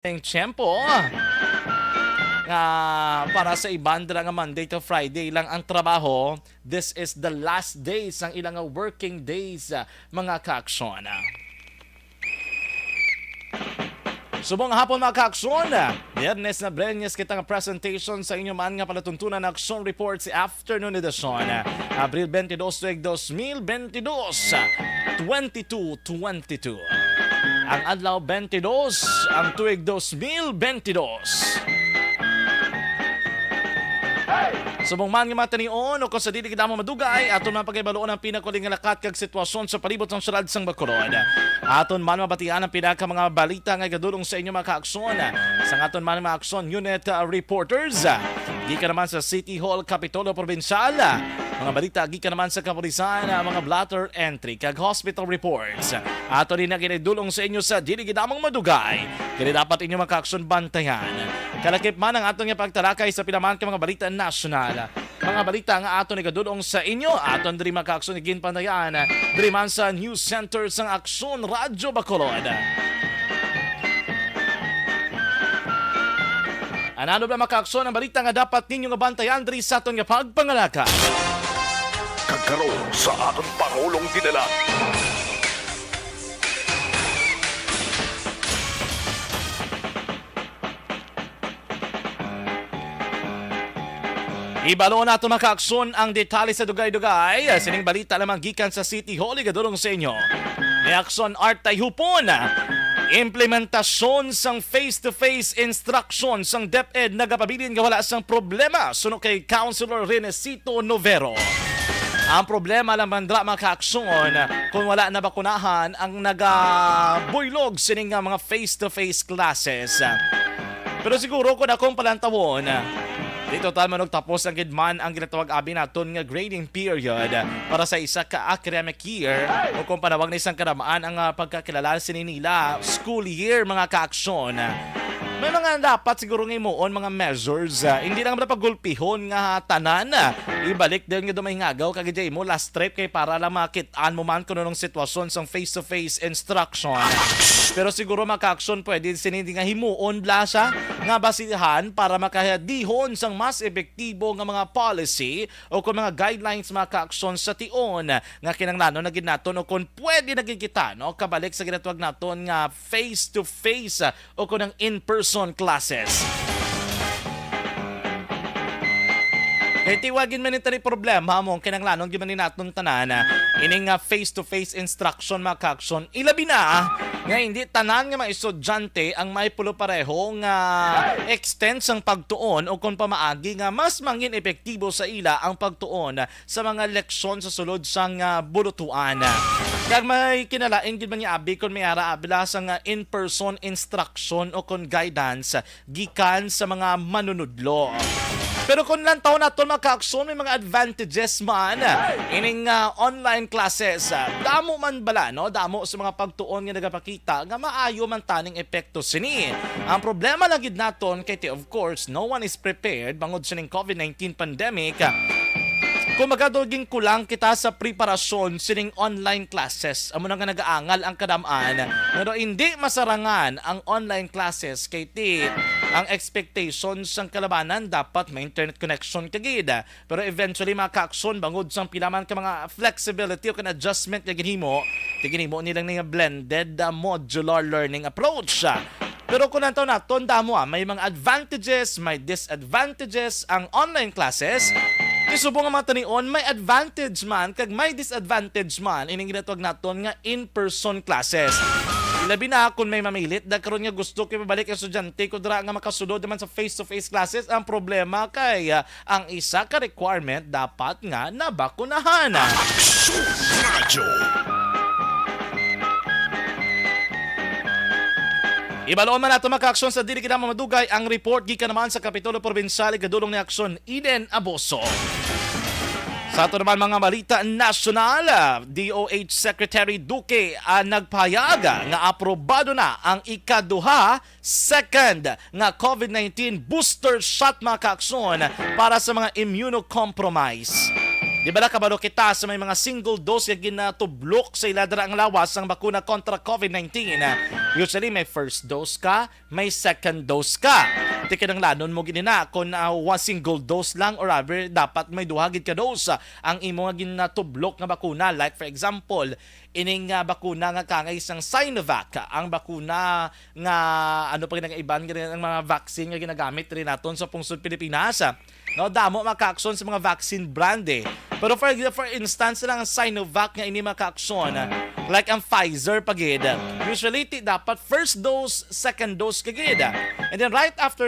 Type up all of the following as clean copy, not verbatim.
Ang tiyempo nga para sa ibandra nga Monday to Friday lang ang trabaho. This is the last days ng ilang working days mga kaaksyon. Subong hapon mga kaaksyon. Biyernes na Brenyes kitang presentation sa inyo man nga palatuntunan na action report si afternoon edition. Abril 22, 2022, 22. Ang adlaw 22, ang tuig 2022. Subong man nga matanion o kung sa dili kita mo madugay, aton man pagibaloon ang pinakuling nga lakat kag sitwasyon sa palibot ng syudad sang Bacolod. Aton man mabatian ang pinaka mga balita nga gadulong sa inyo mga kaaksyon. Sa aton man mga aksyon unit reporters, gikan naman sa City Hall, Kapitolyo Provincial. Mga balita gikan naman sa kapulisan, mga blotter entry kag hospital reports. Ato rin na ginidulong sa inyo sa dili gidamang madugay. Kaya dapat inyo makaaksyon bantayan. Kalakip man ang atong pagtarakay sa pinaman ka mga balita nasyonal. Mga balita nga aton igadulong sa inyo, aton diri makaaksyon igin pantayan. Diri man sa News Center sang Aksyon Radyo Bacolod. Anano ba makaaksyon ang balita nga dapat ninyo nga bantayan diri sa aton nga pagpangalaka? Kagkaroon sa aton Pangulong dinala. Ibalo nato makaaksyon ang detalye sa dugay-dugay. Sining balita lamang gikan sa City Hall igadulong sa inyo. Ni Aksyon Art Tayhupon. Implementasyon sang face-to-face instruction sang DepEd nagapabilin nga wala sang problema suno kay Councilor Renesito Novero. Ang problema lang bandra mga kaaksyon kung wala na bakunahan ang nagabuylog sining nga mga face-to-face classes. Pero siguro kung akong palantawon, dito tayo tapos ang gidman ang ginatawag abi naton nga grading period para sa isa ka academic year o kung panawag na isang karamaan ang pagkakilala nila school year mga kaaksyon. May mga dapat siguro ngayon mga measures. Hindi lang napagulpihon nga tanan. Ibalik din nga dumahingagaw kagidya mo last trip kay para lang makitaan mo man kung anong sitwasyon sang face-to-face instruction. Pero siguro makaaksyon pwede sinindi nga himuon blasa nga basihan para makahadihon sang mas epektibo nga mga policy o kung mga guidelines makaaksyon sa tion nga kinanglanon na ginaton o kung pwede nagkikita no kabalik sa ginatawag naton nga face-to-face o kung ang in-person classes. Kaya tiwagin man ito problema mo kinanglanon giman ni naton tanan ining face-to-face instruction makaaksyon ilabi na nga hindi tanan nga mga estudyante ang may pulo pareho nga extend sang pagtuon o kung pamaagi nga mas mangin epektibo sa ila ang pagtuon sa mga leksyon sa sulod sang bulutuan. Kag may kinalain gid man ni abi kon may ara abila sang in-person instruction o kon guidance gikan sa mga manunudlo. Pero kung lang taon naton makaaksyon may mga advantages man ining online classes. Damo man bala no, damo sa mga pagtuon nga nagapakita nga maayo man taning epekto sini. Ang problema lang gid naton kay of course no one is prepared bangod sa ning COVID-19 pandemic. Kung magadoging kulang kita sa preparasyon sining online classes, amo na nga nagaangal ang kadamaan. Pero hindi masarangan ang online classes kay ang expectations sang kalabanan dapat may internet connection kagid. Pero eventually makaaksyon bangod sang pilaman ka mga flexibility o kan adjustment nga ginhimo nilang nga blended modular learning approach. Pero kung nantaw naton damo may mga advantages, may disadvantages ang online classes. Isubong nga matanion, may advantage man kag may disadvantage man ining ginatawag naton nga in-person classes. Labi na kung may mamilit dagkaron nga gusto kay mabalik ang estudyante ko dira nga makasulod naman sa face-to-face classes, ang problema kay ang isa ka requirement dapat nga nabakunahan. Radyo. Ibaloon man nato makaaksyon sa dili kita madugay ang report gikan naman sa Kapitolyo Provincial gadulong ni Aksyon Eden Aboso. Sa ato naman mga balita nasyonal, DOH Secretary Duque nagpahayag nga aprobado na ang ikaduha second nga COVID-19 booster shot makaaksyon para sa mga immunocompromised. Di ba nakabalo kita sa may mga single dose nga ginatublok sa iladra ang lawas ng bakuna kontra COVID-19. Usually may first dose ka, may second dose ka. Di ka nang lanon mo ginina kung one single dose lang or rather dapat may duhagid ka dose ang imo nga ginatublok nga bakuna. Like for example, ining bakuna nga kangay isang Sinovac, ang bakuna nga ano pa nga iban nga ang mga vaccine nga ginagamit rin naton sa pungsod Pilipinas. No, damo makaakson sa mga vaccine brand eh. Pero for instance lang ang Sinovac nga ini makaakson like ang Pfizer pagid. Usually dapat first dose, second dose kagid. And then right after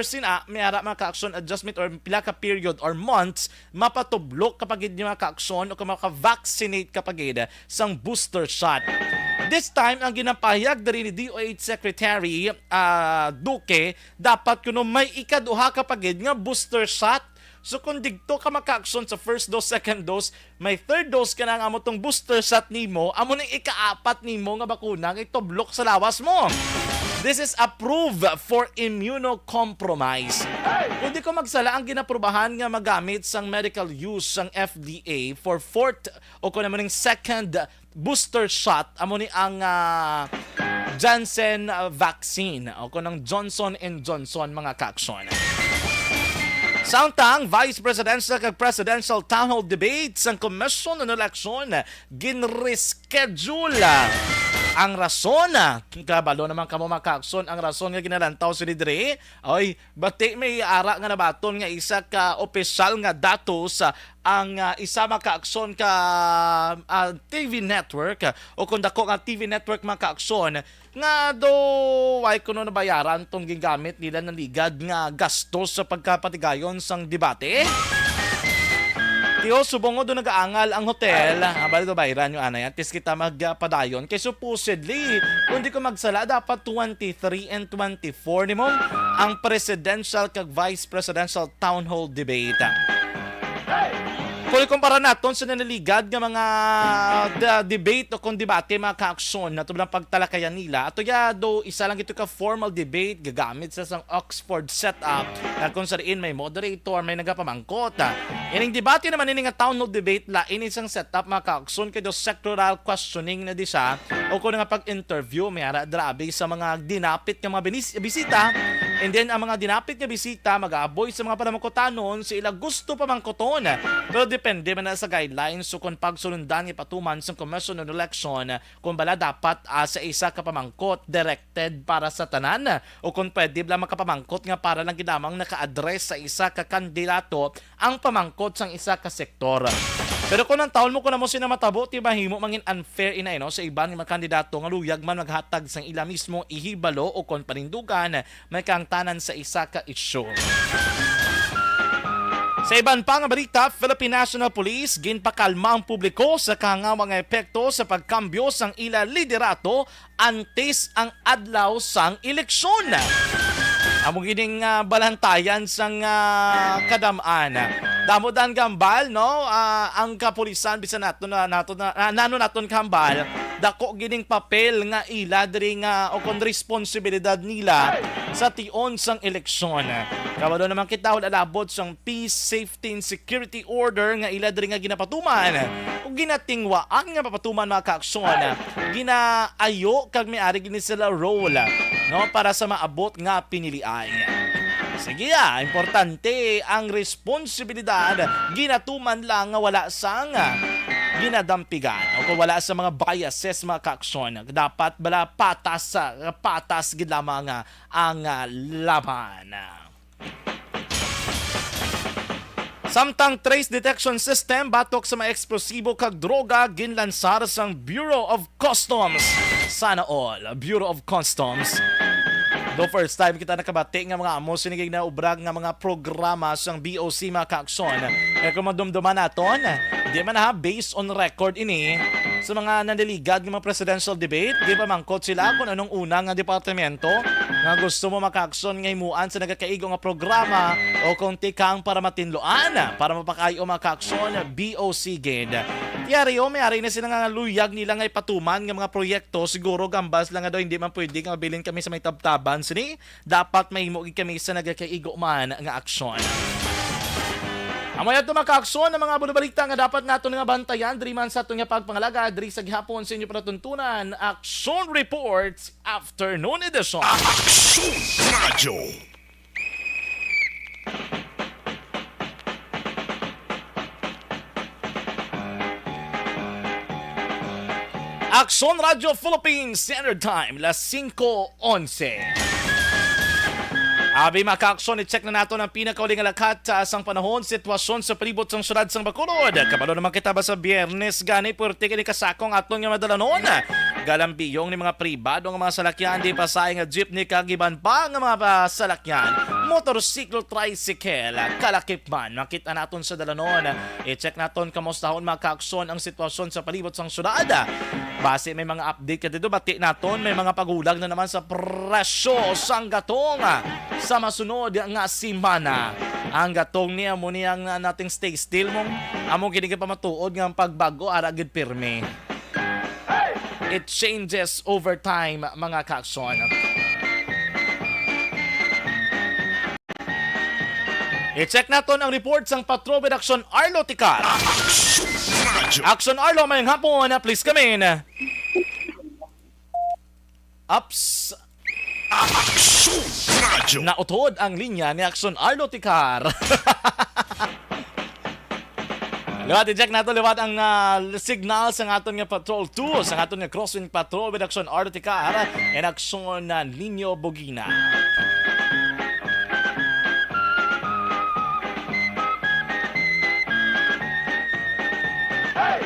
may ara maka-action adjustment or pila ka period or months mapatublok kapag hindi maka-action o maka-vaccinate kapag sang booster shot. This time, ang ginapahayag dari ni DOH Secretary Duque, dapat kuno may ikaduha kapag nga booster shot. So kung digto ka maka-action sa first dose, second dose, may third dose ka na ang amo tong booster shot nimo, amo ning ikaapat nimo nga bakuna nga itublok sa lawas mo. This is approved for immunocompromised. Kung di ko magsala, ang ginaprubahan nga magamit sang medical use sang FDA for fourth o kung naman second booster shot, amo ni ang Janssen vaccine o kung ang Johnson & Johnson mga ka-action. Samtang Vice Presidential kag Presidential Town Hall Debates ang Komisyon ng Eleksyon ginreschedule. Ang rason, kabalo naman kamo makaakson, ang rason nga ginalantaw si Lidre, ay bati may ara nga nabaton nga isa ka opisyal nga datos ang isa makaakson ka TV network o kung dako nga TV network makaakson nga do ay kuno nabayaran tong gigamit nila ng ligad nga gastos sa pagkapatigayon sang debate. Tiyo, subong do nag-aangal ang hotel. Bali do bayran yung anay. Tis kita magpadayon. Kaya supposedly, kung di ko magsala, dapat 23 and 24 ni mo ang presidential kag vice presidential town hall debate. Kung ikumpara naton sa nanaligad ng mga debate o kung debate mga ka-aksyon na ito ng pagtalakayan nila, ato do isa lang ito ka formal debate gagamit sa isang Oxford setup na kung sariin may moderator, may nagapamangkot. Ining debate naman ini nga town hall debate la ini isang setup mga ka-aksyon kayo sectoral questioning na di siya o kung nga pag-interview may ara drabe sa mga dinapit ng mga bisita. And then, ang mga dinapit nga bisita, mag-aaboy sa mga panamangkotanon, sa ila gusto pa mangkoton. Pero depende man na sa guidelines, so kung pagsunundan ipatuman sa Commission on Election, kung bala dapat sa isa ka pamangkot, directed para sa tanan, o kung pwede lang makapamangkot nga para lang ginamang naka-address sa isa ka kandidato, ang pamangkot sa isa ka sektor. Pero kung ang taon mo kung na mo sinamatabo, mahimo mangin unfair ina sa ibang mga kandidato nga luyag man maghatag sang ila mismo ihibalo o kon panindugan may kangtanan sa isa ka isyu. Sa iban pang balita, Philippine National Police ginpakalma ang publiko sa kahangawang epekto sa pagkambyo sang ila liderato antes ang adlaw sang eleksyon. Amo gining balantayan sang kadamaan. Damodan gambal no ang kapulisan bisan naton naton kambal dako gining papel nga ila diri nga o kon responsibilidad nila sa tion sang eleksyon. Kabalo naman kita wala labot sang peace, safety and security order nga ila diri nga ginapatuman ug ginatingwaan nga papatuman mga kaaksyon. Ginaayo kag may-ari gini sila role no para sa maabot nga pinilian. Sige importante ang responsibilidad ginatuman lang nga wala sang ginadampigan o kung wala sa mga biases mga kaaksyon. Dapat bala patas gid lamang ang laban. Samtang trace detection system batok sa mga eksplosibo kag droga ginlansar sang Bureau of Customs. Sana all Bureau of Customs. Do first time kita nakabati nga mga amo sinigig na ubrag nga mga programa sang BOC mga kaaksyon. Kaya kung madumduman naton, di man based on record ini sa mga nandiligad ng mga presidential debate, di pa mangkot sila kung anong unang nga departamento nga gusto mo makaaksyon nga himuan sa nagakaigo nga programa o kung tikang para matinloan, para mapakayo makaaksyon BOC gid. Tiyari may-ari na sila nga luyag nila nga ipatuman nga mga proyekto, siguro gambas lang nga daw hindi man pwede nga mabilin kami sa may tabtaban sini, dapat may himugig kami sa nagakaigo man nga aksyon. Amoy ato makaaksyon ng mga bulubalita nga dapat nato nga bantayan diri man sa ato nga pagpangalaga diri sa gihapon sa inyo panatuntunan. Action Reports Afternoon Edition. Aksyon Radyo. Action Radio Philippines Standard Time, las 5:11. Abi makaaksyon, i-check na nato ang pinakauling alakat sa asang panahon, sitwasyon sa palibot ng syudad sang Bacolod. Kabalo naman kita ba sa Biyernes, gani puwerte kini kasakong aton nga madalanon. Galambiyong ni mga pribado nga mga salakyan, di pasay nga jeepney kagiban pa nga mga salakyan, motorsiklo, tricycle, kalakip man. Makita naton sa dalanon. I-check naton kamustahon makaaksyon ang sitwasyon sa palibot ng syudad. Base may mga update ka dito, bati naton may mga pagulag na naman sa presyo sang gatong sa masunod nga simana. Ang gatong niya mo niyang nating stay still mong among kini pa matuod nga pagbago aragid pirme. It changes over time mga kakson. I-check naton ang report sang Patrol Redaction Arlo Ticar. Action Arlo, mayang hapon, please come in. Ups. Aksyon Radyo. Nautod ang linya ni Action Arlo Ticar. Liwat, i-check nato liwat ang signal sa aton nga Patrol 2, sa aton nga Crosswind Patrol with Action Arlo Ticar and Action Linyo Bugina.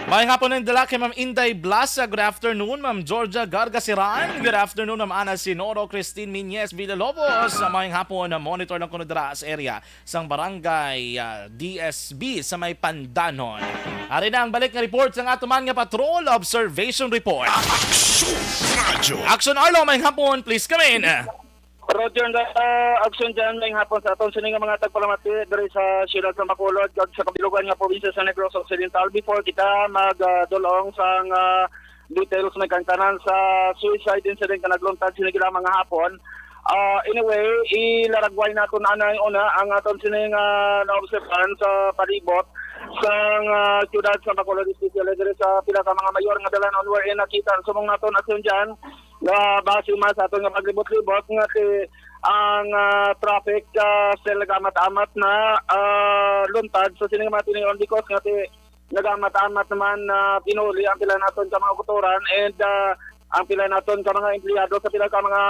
Mayang hapon ng dala kay Ma'am Inday Blasa. Good afternoon, Ma'am Georgia Gargasiran. Good afternoon, Ma'am Ana Sinoro, Christine Miñez Villalobos. Mayang hapon na monitor ng kunudra sa area sang barangay DSB sa may Pandanon. Ari na ang balik nga report sa ato man nga Patrol Observation Report. Aksyon Radyo. Action Arlo, mayang hapon, please come in. Roger, aksyon dyan ngayong hapon sa aton sining mga tagpalamati diri sa siyudad sa Bacolod kag sa kabilugan nga probinsya sa Negros Occidental. Before kita magdulong sang details may kantanan sa suicide incident nga nagluntad sining mga hapon. Anyway, ilaragway naton anay una ang aton sining naobserbahan sa palibot sang siyudad sa Bacolod, especially diri sa pila ka mga mayor nga dalanon wherein nakita sumong naton aksyon dyan nga base man sa aton nga paglibot-libot nga ang traffic still nagamat-amat na luntad sa sining mga tiniyon because nga nagamat-amat naman pinuli ang pila naton sa mga kuturan and ang pila naton ka mga empleyado sa pila ka mga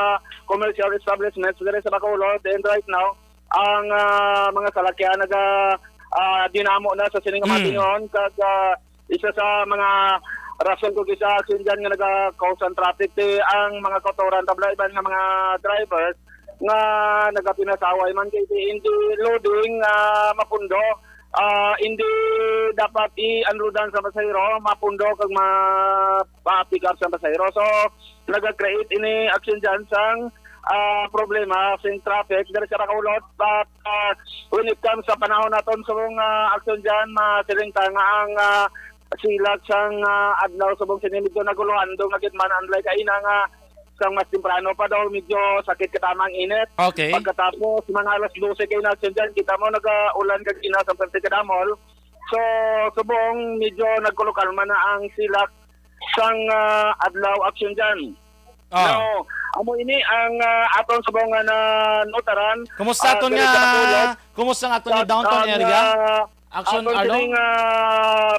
commercial establishments diri sa Bacolod. And right now ang mga salakyan dinamo na sa sining mga tiniyon kag isa sa mga rason ko kisa action dyan nga nagaka-cause ang traffic ang mga kotoran tabla iban nga mga drivers nga nagapinasaway man kay hindi loading mapundo hindi dapat i-unloadan sa pasahero mapundo kag ma-pick up sa pasahero, so naga-create ini action dyan sang problema sa traffic dahil sa Bacolod. But when it comes sa panahon naton sa mga action dyan masiling nga ang silag sang adlaw subong sinimidyo naguluhan do nga gitman unlike kaina nga sang mas temprano pa daw medyo sakit katamang init. Okay. Pagkatapos mga alas 12 kay na dyan kita mo nag-ulan kag ina sa Puerto Cadamol, so subong medyo nagkulukalma na ang silak sang adlaw action dyan. No, amo ini ang aton subong na notaran. Kumusta aton nga downtown area? Action Arlo?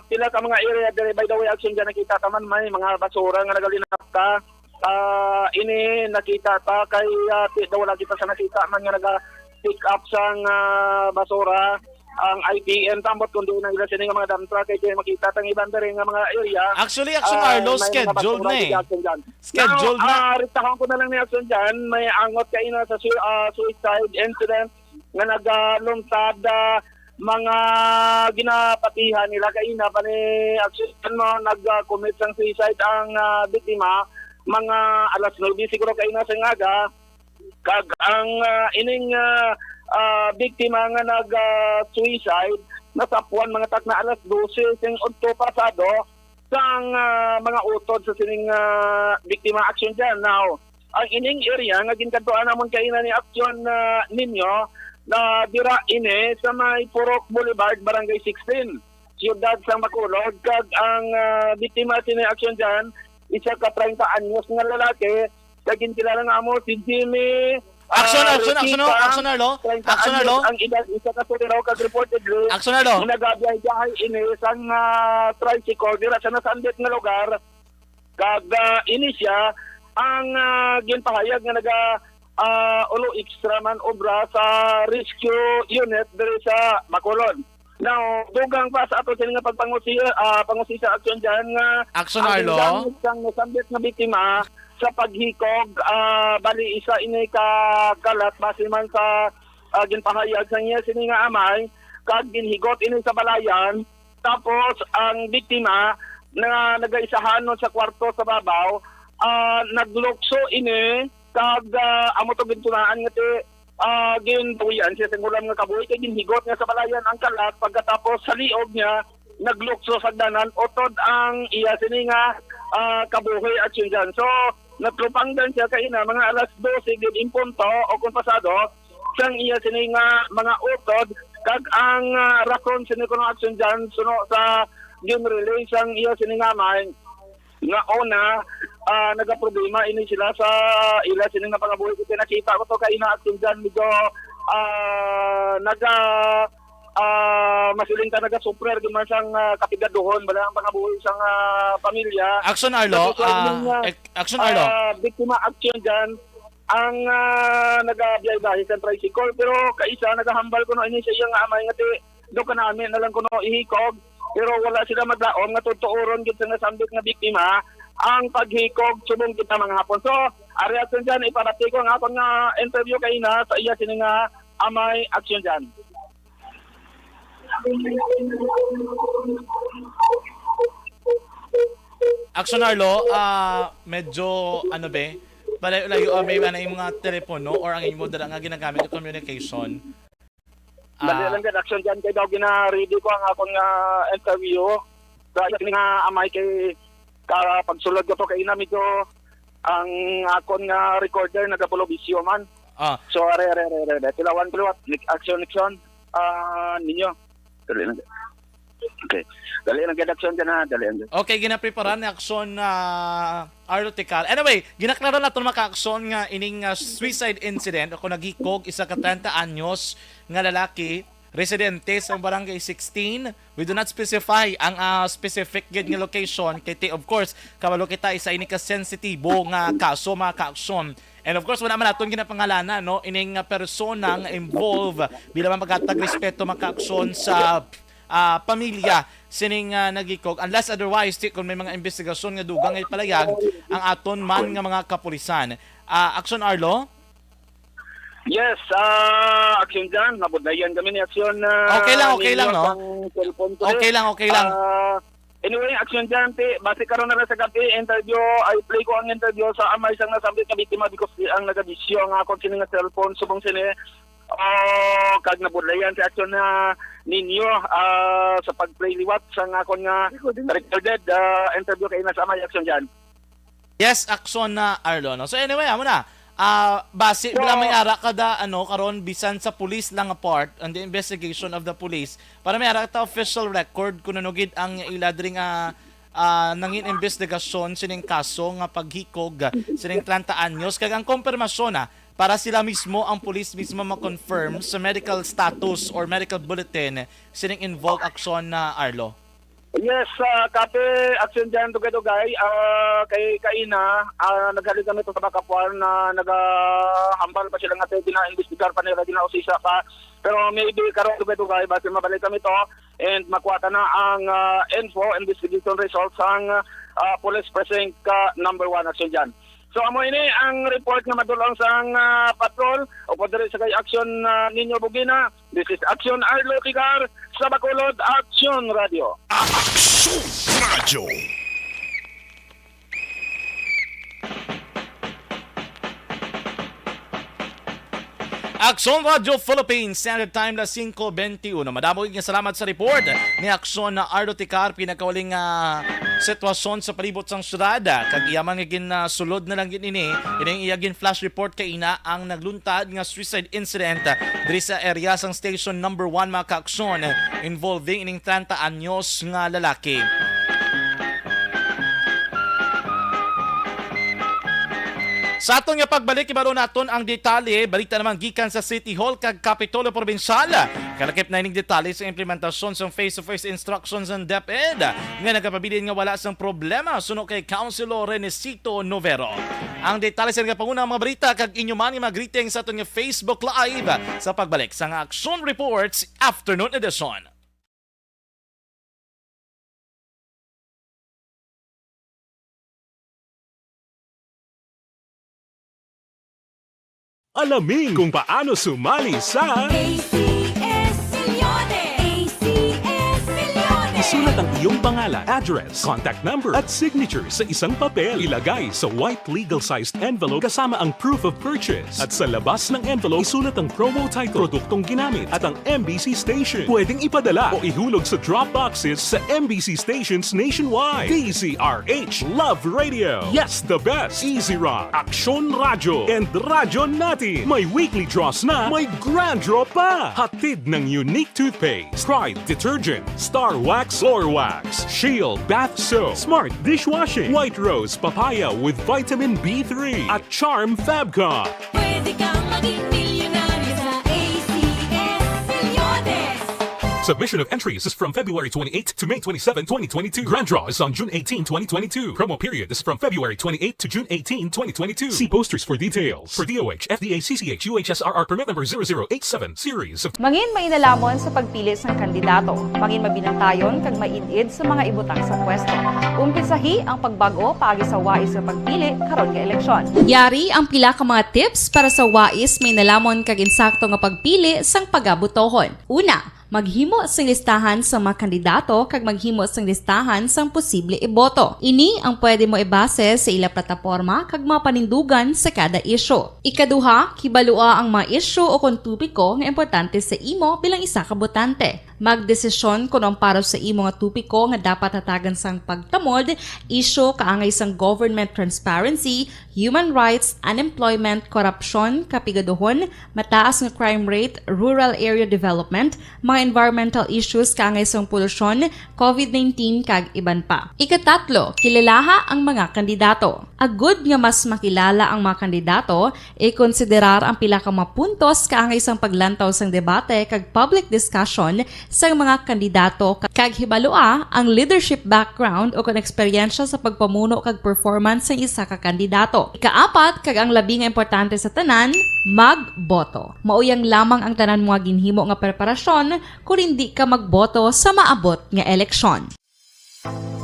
Pila ka mga area dere by the way action dyan nakita taman may mga basura nga nagalinapta. Ini nakita ta kay wala kita sa nakita man nga naga-pick up sang basura ang IPM tambot kundi na ila sining mga dump truck kay makita tang ibang dere nga mga area. Actually, Action Arlo scheduled na eh. Scheduled na. Ritahan ko na lang ni action dyan. May angot kayo na sa suicide incident nga nagaluntad mga ginapatihan nila kaina pa ni action mo nag-commit sang suicide ang biktima mga alas 9 siguro kaina sa ngaga kag ang ining biktima nga nag-suicide nasapuan mga tak na alas 12 sing udto pasado sang mga utod sa sining biktima action dyan. Now ang ining area nga ginkantuan namon kaina ni action ninyo na dira ini sa may Purok Boulevard, Barangay 16, Siyudad sa Bacolod. Kag ang biktima sini aksyon dyan, isa ka 30 anyos nga lalaki, kag kilala nga mo si Jimmy Action Recita, Arlo. 30 Action anyos Arlo. ang edad, isa ka sutiraw kag reportedly Action Arlo. nagabiyahe ini sang tricycle dira sa nasandit nga lugar. Kag ini siya ang ginpahayag nga naga ulo extra man obra sa rescue unit diri sa Bacolod. Now, dugang pa sa ato sila nga pangusi sa aksyon dyan nga Action ang Arlo. gingamit sang nasambit nga biktima sa paghikog, bali isa ini ka kalat base man sa ginpahayag sa niya sini nga amay, kag ginhigot ini sa balayan. Tapos ang biktima na nagaisahan nun sa kwarto sa babaw, naglukso ini kag amo to gintunaan nga ti ginbuyan siya sa ngulam nga kabuhi kay ginhigot nga sa balayan ang kalat. Pagkatapos sa liog niya naglukso sa danan otod ang iya sini nga kabuhi at yun dyan. So natrupangdan siya kaina mga alas 12 gid impunto o kung pasado sang iya sini nga mga utod kag ang rason sini kuno aksyon dyan suno sa gin-release ang iya sini nga may nga una nagaproblema ini sila sa ila sini nga pangabuhi. Kaya nakita ko to kaina aksyon dyan medyo masiling ka naga-super di man sang kapigaduhon bala ang pangabuhi sang pamilya. Action Arlo. Action Arlo. Biktima action dyan ang nagabiyay-bahay sa tricycle pero kaisa nagahambal ko no ini sa iyang amay nga ti do ka namin na lang ko no ihikog pero wala sila maglaom nga tutuoron gid sa nasambit nga biktima ang paghikog subong kita mga hapon. So ari action dyan iparati ko ang hapon nga interview kaina sa iya sini nga amay action dyan. Action Arlo, medyo ano be? Layo may yung mga telepono or ang imo dala nga ginagamit sa communication. Dali lang gid action dyan kay daw gina-ready ko ang akong interview. Sa nga amay kay pagsulod ko to kay na medyo ang akong nga recorder nagapulobisyo man. So are tilawan action ninyo. Dali lang. Okay. Dali lang gid action dyan dali lang. Okay, ginapreparan ni action Arlo Tikal. Anyway, ginaklaro na ito maka-aksyon nga ining suicide incident ako naghikog isa ka 30 anyos nga lalaki residente sa barangay 16. We do not specify ang specific gid nga location kay of course kabalo kita isa ini ka sensitibo nga kaso maka-aksyon. And of course wala man naton ginapangalanan no ining persona nga involved bilang maghatag respeto maka-aksyon sa pamilya sining nagikog unless otherwise kung may mga investigasyon nga dugang ay palayag ang aton man nga mga kapulisan. Action Arlo? Yes, action dyan. Nabudayan kami ni action. Okay lang, no? Okay lang. Anyway, action dyan, base karon na lang sa gabi, interview, I play ko ang interview sa amay sang nasambit ka biktima because ang nagadisyo ang akong sini nga cellphone subong sini. Kag nabudlayan sa action na ninyo sa pag-play liwat sa akong nga recorded interview kay nasa amay action dyan. Yes, action na Arlo. No? So anyway, amo na. Base bila may ara kada karon bisan sa police lang apart on the investigation of the police para may ara ta official record kuno nugid ang ila diri nga nangin investigasyon sining kaso nga paghikog sining 30 anyos kag ang konfirmasyon para sila mismo ang police mismo ma-confirm sa medical status or medical bulletin sining involved action na Arlo. Yes, kape action dyan dugay-dugay kay kaina naghalid kami to sa bakapuan na nagahambal pa sila nga tayo dina-investigar pa nila dina-usisa pa pero maybe karon dugay-dugay basta mabalik kami to and makuha na ang investigation results ang police precinct number 1 action dyan. So amo ini ang report nga madulong sang patrol o padre sa kay action ninyo Bugina. This is Action Arlo Tigar sa Bacolod Action Radio. Action Radio. Aksyon Radio Philippines, Standard Time na 5:21. Madamog nga salamat sa report ni Aksyon na Ardo Ticar, pinakawaling sitwasyon sa palibot sang syudad. Kag iyaman nga sulod na lang ini iyagin flash report kay ina ang nagluntad nga suicide incident diri sa area sang station number 1 mga ka-aksyon involving ining 30 anyos nga lalaki. Sa aton nga pagbalik, ibaro naton ang detalye, balita naman gikan sa City Hall kag Kapitolyo Provincial. Kalakip na ining detalye sa implementasyon sa face-to-face instructions ng DepEd nga nagkapabilin nga wala sang problema suno kay Councilor Renesito Novero. Ang detalye sa nga panguna mga balita kag inyo man nga greeting sa aton nga Facebook Live sa pagbalik sa nga Action Reports Afternoon Edition. Alamin kung paano sumali sa ACS Millones! ACS Millones! isulat ang iyong pangalan, address, contact number at signature sa isang papel. Ilagay sa white legal-sized envelope kasama ang proof of purchase. At sa labas ng envelope, isulat ang promo title, produktong ginamit at ang MBC station. Pwedeng ipadala o ihulog sa drop boxes sa MBC stations nationwide. DZRH Love Radio. Yes, the best. Easy Rock, Aksyon Radio, and Radyo Natin. May weekly draws na, may grand draw pa. Hatid ng unique toothpaste, Pride Detergent, Star Wax Floor Wax, Shield Bath Soap, Smart Dishwashing, White Rose Papaya with Vitamin B3, at Charm Fabcon. Pwede kang maging milyonaryo sa ACS Millones! Submission of entries is from February 28 to May 27, 2022. Grand draw is on June 18, 2022. Promo period is from February 28 to June 18, 2022. See posters for details. For DOH, FDA, CCH, UHSRR permit number 0087 series of Mangin mainalamon sa pagpili ng kandidato. Mangin mabinantayon kag mainid sa mga ibutang sa pwesto. Umpisahi ang pagbago paagi sa wais sa pagpili karon nga eleksyon. Yari ang pila ka mga tips para sa wais may nalamon kag insakto nga pagpili sang pagabutohon. Una, maghimo sang listahan sa mga kandidato kag maghimo sang listahan sang posible iboto. Ini ang pwede mo ibase sa ila plataporma kag mga panindugan sa kada isyu. Ikaduha, kibalua ang mga isyu o kung tupiko nga importante sa imo bilang isa ka botante. Magdesisyon kung ang para sa imo nga tupiko nga dapat hatagan sang pagtamod, isyu kaangay sang government transparency, human rights, unemployment, korupsyon, kapigaduhon, mataas nga crime rate, rural area development, mga environmental issues kaangay sang polusyon, COVID-19 kag iban pa. Ikatatlo, kilalaha ang mga kandidato. Agud nga mas makilala ang mga kandidato, i-konsiderar ang pila ka mga puntos kaangay sang paglantaw sang debate kag public discussion sa mga kandidato kag hibalua ang leadership background o kung eksperyensya sa pagpamuno kag performance sa isa ka kandidato. Ikaapat, kag ang labi nga importante sa tanan, magboto. Mauyang lamang ang tanan mga ginhimo nga preparasyon kung hindi ka magboto sa maabot nga eleksyon.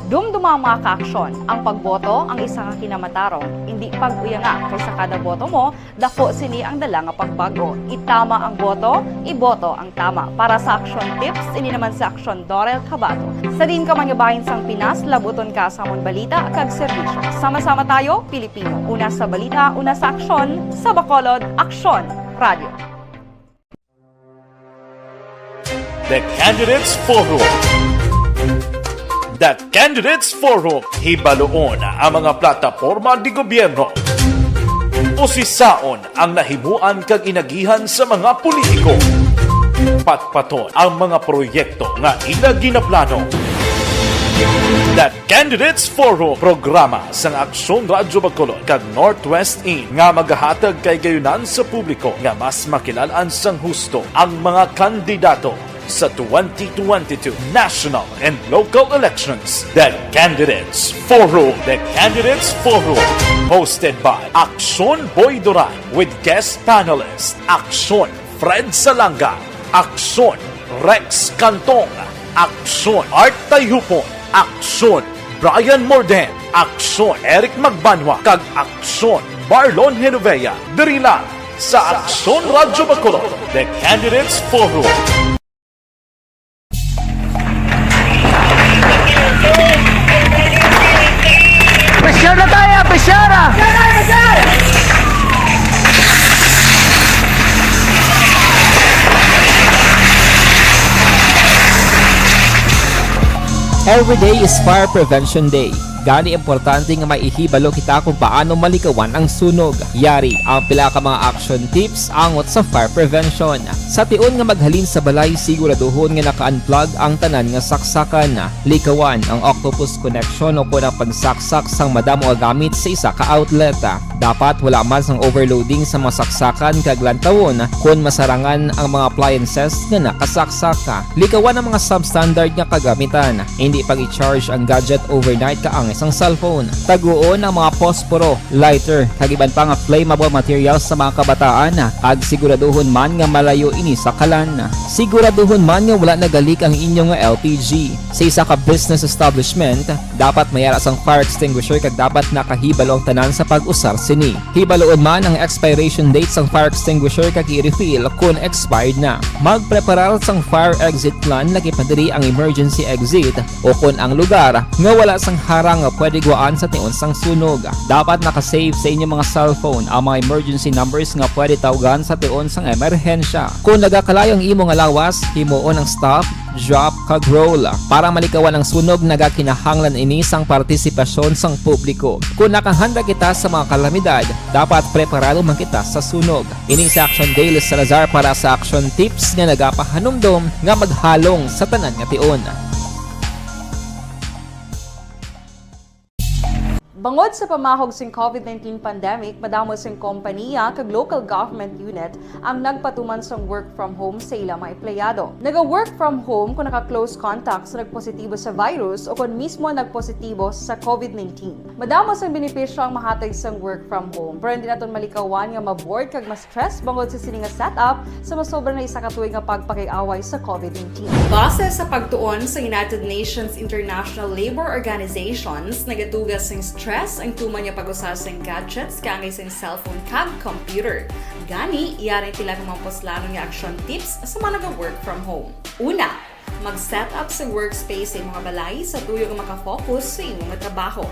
Dumduma mga ka-aksyon, ang pagboto ang isa ka kinamatarong. Hindi pag-uya nga kaysa kada boto mo, dako sini ang dala nga pagbago. Itama ang boto, iboto ang tama. Para sa action tips, ini naman sa Aksyon Dorel Cabato. Sa din ka manyabahin sang Pinas, labuton ka sa amon balita kag serbisyo. Sama-sama tayo, Pilipino. Una sa balita, una sa aksyon, sa Bacolod, Aksyon Radio. The Candidates Forum. The Candidates Forum, hibaloon ang mga plataporma di gobyerno. Usisaon ang nahimuan kag inagihan sa mga politiko. Patpaton ang mga proyekto nga ila ginaplano. The Candidates Forum, programa sa Aksyon Radyo Bacolod kag Northwest In nga magahatag kay gayunan sa publiko nga mas makilalaan sang husto ang mga kandidato sa 2022 national and local elections. The Candidates Forum. The Candidates Forum. Hosted by Aksyon Boy Duran with guest panelists Aksyon Fred Salanga, Aksyon Rex Cantong, Aksyon Art Tayhupon, Aksyon Brian Morden, Aksyon Eric Magbanwa, kag Aksyon Marlon Genovea. Diri lang sa Aksyon Radyo Bacolod. The Candidates Forum. Besyara tayo! Besyara! Every day is Fire Prevention Day. Gani importante nga maihibalo kita kung paano malikawan ang sunog. Yari ang pila ka mga action tips angot sa fire prevention. Sa tion nga maghalin sa balay, siguraduhon nga naka-unplug ang tanan nga saksakan. Likawan ang octopus connection o kung ang pagsaksak sang madamo nga gamit sa isa ka outlet. Dapat wala man sang overloading sa mga saksakan kag lantawon kung masarangan ang mga appliances nga nakasaksaka. Likawan ang mga substandard nga kagamitan. Hindi pag i-charge ang gadget overnight kaang isang cellphone. Taguon ang mga posporo, lighter, kag iban pa nga flammable materials sa mga kabataan. Kag siguraduhon man nga malayo ini sa kalan. Siguraduhon man nga wala nagalik ang inyong nga LPG. Sa isa ka business establishment, dapat mayara sang fire extinguisher kag dapat nakahibalo ang tanan sa pag-usar sini. Hibaloon man ang expiration date sang fire extinguisher kag i-refill kung expired na. Magpreparar sang fire exit plan laki padiri ang emergency exit o kung ang lugar nga wala sang harang nga pwede guwaan sa tion sang sunog. Dapat nakasave sa inyong mga cellphone ang mga emergency numbers nga pwede tawagan sa tion sang emerhensya. Kung nagakalayo ang imo nga lawas, himuon ang stop, drop, kag roll. Para malikawan ang sunog, nagakinahanglan ini sang partisipasyon sang publiko. Kung nakahanda kita sa mga kalamidad, dapat preparado man kita sa sunog. Ini sa Action Daily Salazar para sa action tips nga nagapahanumdom nga maghalong sa tanan nga tion. Bangod sa pamahog sing COVID-19 pandemic, madamo sing kompanya kag local government unit ang nagpatuman sang work from home sa ilang mga empleyado. Naga-work from home kung naka-close contact sa nagpositibo sa virus o kung mismo nagpositibo sa COVID-19. Madamo sang benepisyo ang mahatag sang work from home, pero hindi naton malikawan nga ma-bored kag ma-stress bangod sa sini nga setup sa masobra na isa ka tuig nga pagpakiaway sa COVID-19. Base sa pagtuon sa United Nations International Labour Organizations, nagatugas sang stress ang tuman niya pag-usar sa gadgets kaangay sa cellphone kag computer. Gani, iyari tila ng mga poslano nga action tips sa mga nag-work from home. Una, mag-set up sa workspace sa imong balay sa tuyo nga makafocus sa imong trabaho.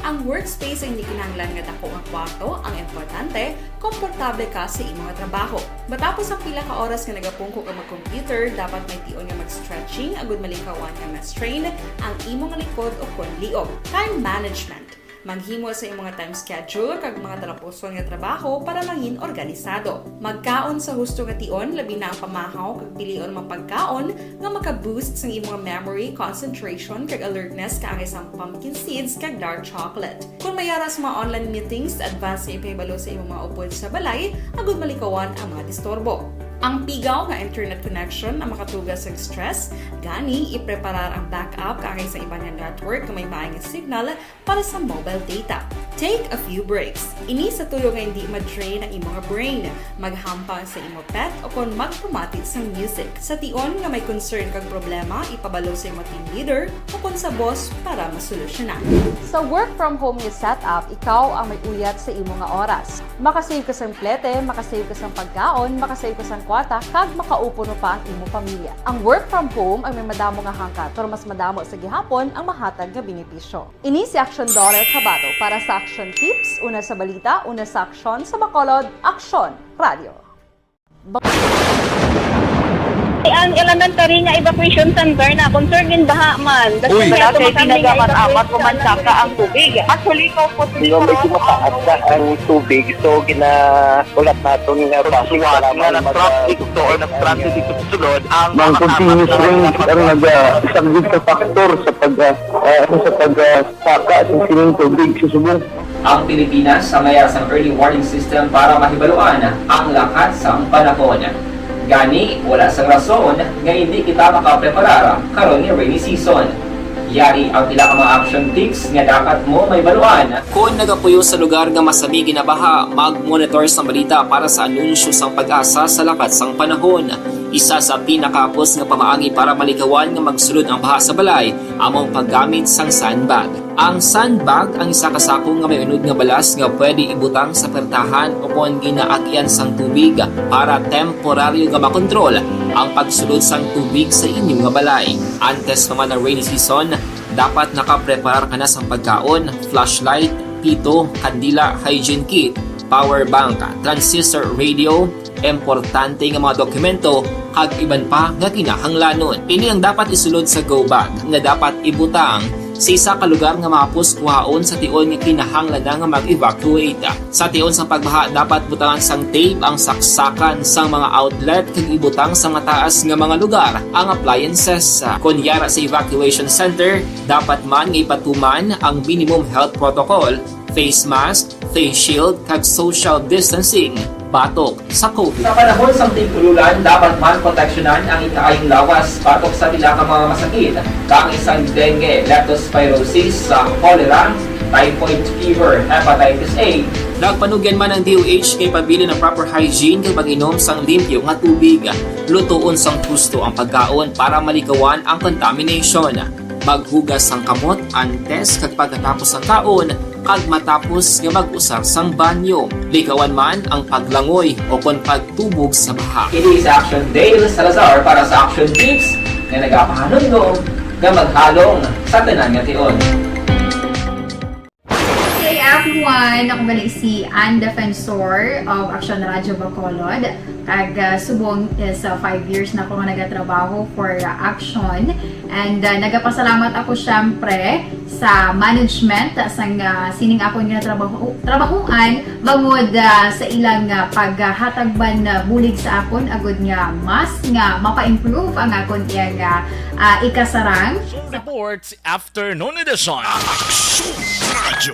Ang workspace ay hindi kinahanglan nga dako nga kwarto, ang importante, komportable ka sa imong trabaho. Matapos ang pila ka oras nga nagapungko ka mag-computer, dapat may tion nga mag-stretching agud malikawan nga ma-strain ang imong likod o kon liog. Time management. Maghimo sa imong time schedule kag mga talapuson nga trabaho para maging organisado. Magkaon sa husto nga tion, labi na ang pamahaw kag pilion mang pagkaon nga maka-boost sa imong memory, concentration kag alertness kaangay sa pumpkin seeds kag dark chocolate. Kung mayara sa mga online meetings, advance sa ipahibalo sa imong mga upod sa balay, agud malikawan ang mga disturbo. Ang pigaw nga internet connection ang makatugas sa stress, gani ipreparar ang backup kaangay sa ibang network nga may maayong signal para sa mobile data. Take a few breaks. Ini sa tuyo nga hindi ma-drain ang imong brain, maghampang sa imong pet o kung magpumatit sa music. Sa tion nga may concern kag problema, ipabalo sa imong team leader o kung sa boss para masolusyonan. Sa work from home nga setup, ikaw ang may uyat sa imong nga oras. Makasave ka sang plete, makasave ka sang pagkaon, makasave ka sang kwarta, kag makaupo no pa ang imong pamilya. Ang work from home ay may madamo nga hangkat, pero mas madamo sa gihapon ang mahatag nga benepisyo. Ini si Action Dollar Kabato para sa action tips, una sa balita, una sa aksyon sa Bacolod, Aksyon Radio. Ang elementary nga evacuation center na concern din baha man. Uy, kasi tinagaman amat kumansaka ang tubig. Actually, ko po Medyo mataas na ang tubig. So, ulat natin nga pasiwala nga ng traffic to or nag-transit dito sa sulod. Ang continuous rain ang nag-isang sa factor sa pagsaka sa sining tubig sa subong. Ang Pilipinas sa mayar sa early warning system para mahibaluan ang lakat sa panahon. Gani, wala sang rason nga hindi kita makapreparar karon ni rainy season. Yari ang pila ka mga action tips nga dapat mo may baluan. Kung nagapuyo sa lugar nga masabi ginabaha, mag-monitor sa balita para sa anunsyo sang pag-asa sa lakat sang panahon. Isa sa pinakapos nga pamaagi para malikawan nga magsulod ang baha sa balay, among paggamit sang sandbag. Ang sandbag ang isa ka sako nga may unod nga balas nga pwede ibutang sa pertahan o kung ginaagyan sang tubig para temporaryo nga makontrol ang pagsulod sang tubig sa inyong nga balay. Antes naman ng rainy season, dapat nakapreparar ka na sa pagkaon, flashlight, pito, kandila, hygiene kit, power bank, transistor radio, importante nga mga dokumento kag iban pa nga kinahanglanon. Ini ang dapat isulod sa go bag nga dapat ibutang sa isa ka lugar nga mapos kuhaon sa tion nga kinahanglan nga mag-evacuate. Sa tion sa pagbaha dapat butangan sang tape ang saksakan sang mga outlet kag ibutang sa mataas nga mga lugar ang appliances. Kunyara sa evacuation center, dapat man nga ipatuman ang minimum health protocol, face mask, face shield kag social distancing batok sa COVID. Sa panahon sa tigululan, dapat man proteksyonan ang ikaayong lawas batok sa pila ka mga masakit, kang isang dengue, leptospirosis, cholera, typhoid fever, hepatitis A. Nagpanugyan man ang DOH kay pabili ng proper hygiene kay pag-inom sang limpyo nga tubig. Lutuon sang husto ang pagkaon para malikawan ang contamination. Maghugas sang kamot antes kag pagkatapos ang kaon kag matapos nga mag-usar sang banyo. Likawan man ang paglangoy o kon pagtubog sa baha. Kini sa Action Dale Salazar para sa Action Tips nga nagapahanong nga maghalong sa tanan nga tion. Hey everyone! Ako bali si Ann Defensor of Action Radio Bacolod. Kag subong sa 5 years na ako nga nagatrabaho for Action. And nagapasalamat ako syempre sa management sang sining ako nga trabahuan bangod sa ilang paghatagban bulig sa akon agud nga mas nga mapa-improve ang akon nga ikasarang. Reports Afternoon Edition.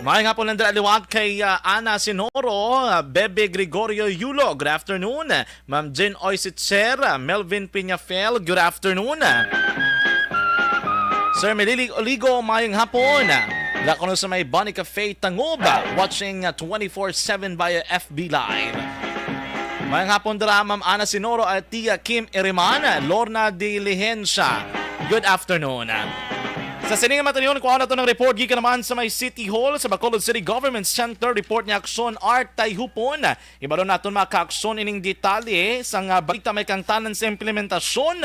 May nga po nandang aliwag kay Ana Sinoro, Bebe Gregorio Yulo. Good afternoon. Ma'am Jen Oisitzer, Melvin Piñafel. Good afternoon. Sir Melilig Oligo, mayang hapon. Lakono sa may Bonnie Cafe Tangoba, watching 24/7 via FB Live. Mayang hapon dara Ma'am Ana Sinoro at Tia Kim Erimana, Lorna de Lihencia. Good afternoon. Sa sininga matalyon, kuha na ito ng report gikan naman sa may City Hall sa Bacolod City Government Center. Report ni Aksyon Art Tayhupon. Iba doon natin maka-aksyon ining detalye sang balita may kang tanan sa implementasyon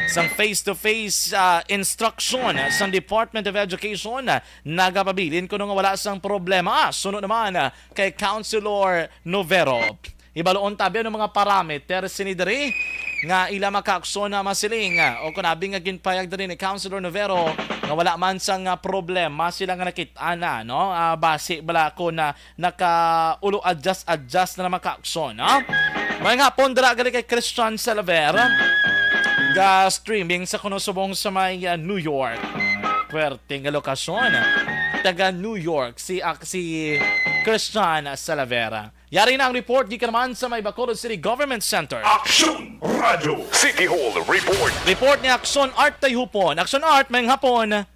sang face-to-face instruction sang Department of Education. Nagapabilin ko nung wala sang problema. Sunod naman kay Councilor Novero. Ibaloon tabi ng mga parameter sinidari nga ila maka-aksyon na masiling o kunabi nga ginpayag na rin ni Councilor Novero nga wala man sang problema sila nga nakita na, no? Base bala ko na nakaulo adjust na maka-aksyon, no? May nga pondra gali kay Christian Salaver ga streaming sa kunosubong sa may New York. Puwerteng lokasyon. Taga New York si Christian Salavera. Yari na ang report di ka naman sa may Bacolod City Government Center. Action Radio City Hall Report. Report ni Action Art Tayhupon. Action Art, may hapon.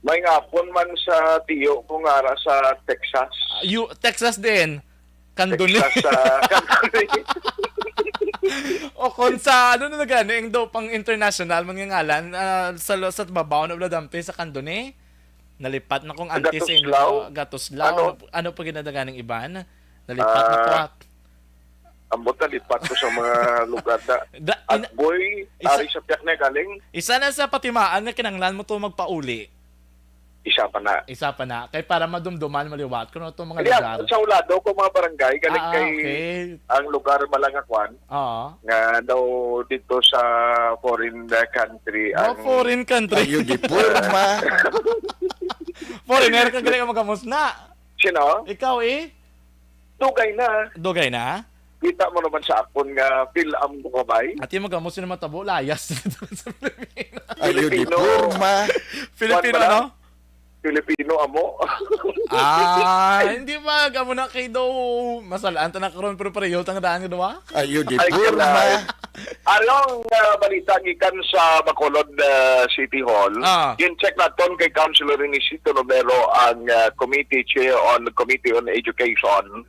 May hapon man sa tiyo kung ara sa Texas. Texas din. Kandun Texas sa o kung sa ano na gano'ng daw pang international mangingalan sa babaw na Bladampe sa Kandune. Nalipat na kong anti sa inyo. Gatoslaw. Ano pa ginadaganing iban? Nalipat na po at. Ambot na lipat ko sa mga lugar na. At boy, ari sa piyak na galing. Isa na sa patimaan na kinanglan mo to magpauli. Isa pa na. Kaya para madumduman, maliwat ko na itong mga lugar. Sa ulado ko mga barangay, galing kay okay. ang lugar Malangakwan. Oo. Nga daw dito sa foreign country. Foreign country. Ayun, di purma. Foreigner ka galing ka magamos na. Sino? Ikaw Dugay na. Kita Kita mo naman sa akon nga film ko kabay. At yung magamos na matabo, layas sa Pilipino. Ayun, di purma. Filipino, no? Filipino amo. Hindi ba gamo na kay daw masalaan ta na karon pero pareho tang daan nga daw. Ayun, di purma. Along balita gikan sa Bacolod City Hall. Gin-check naton kay Councilor Inisito Novero ang committee chair on the Committee on Education.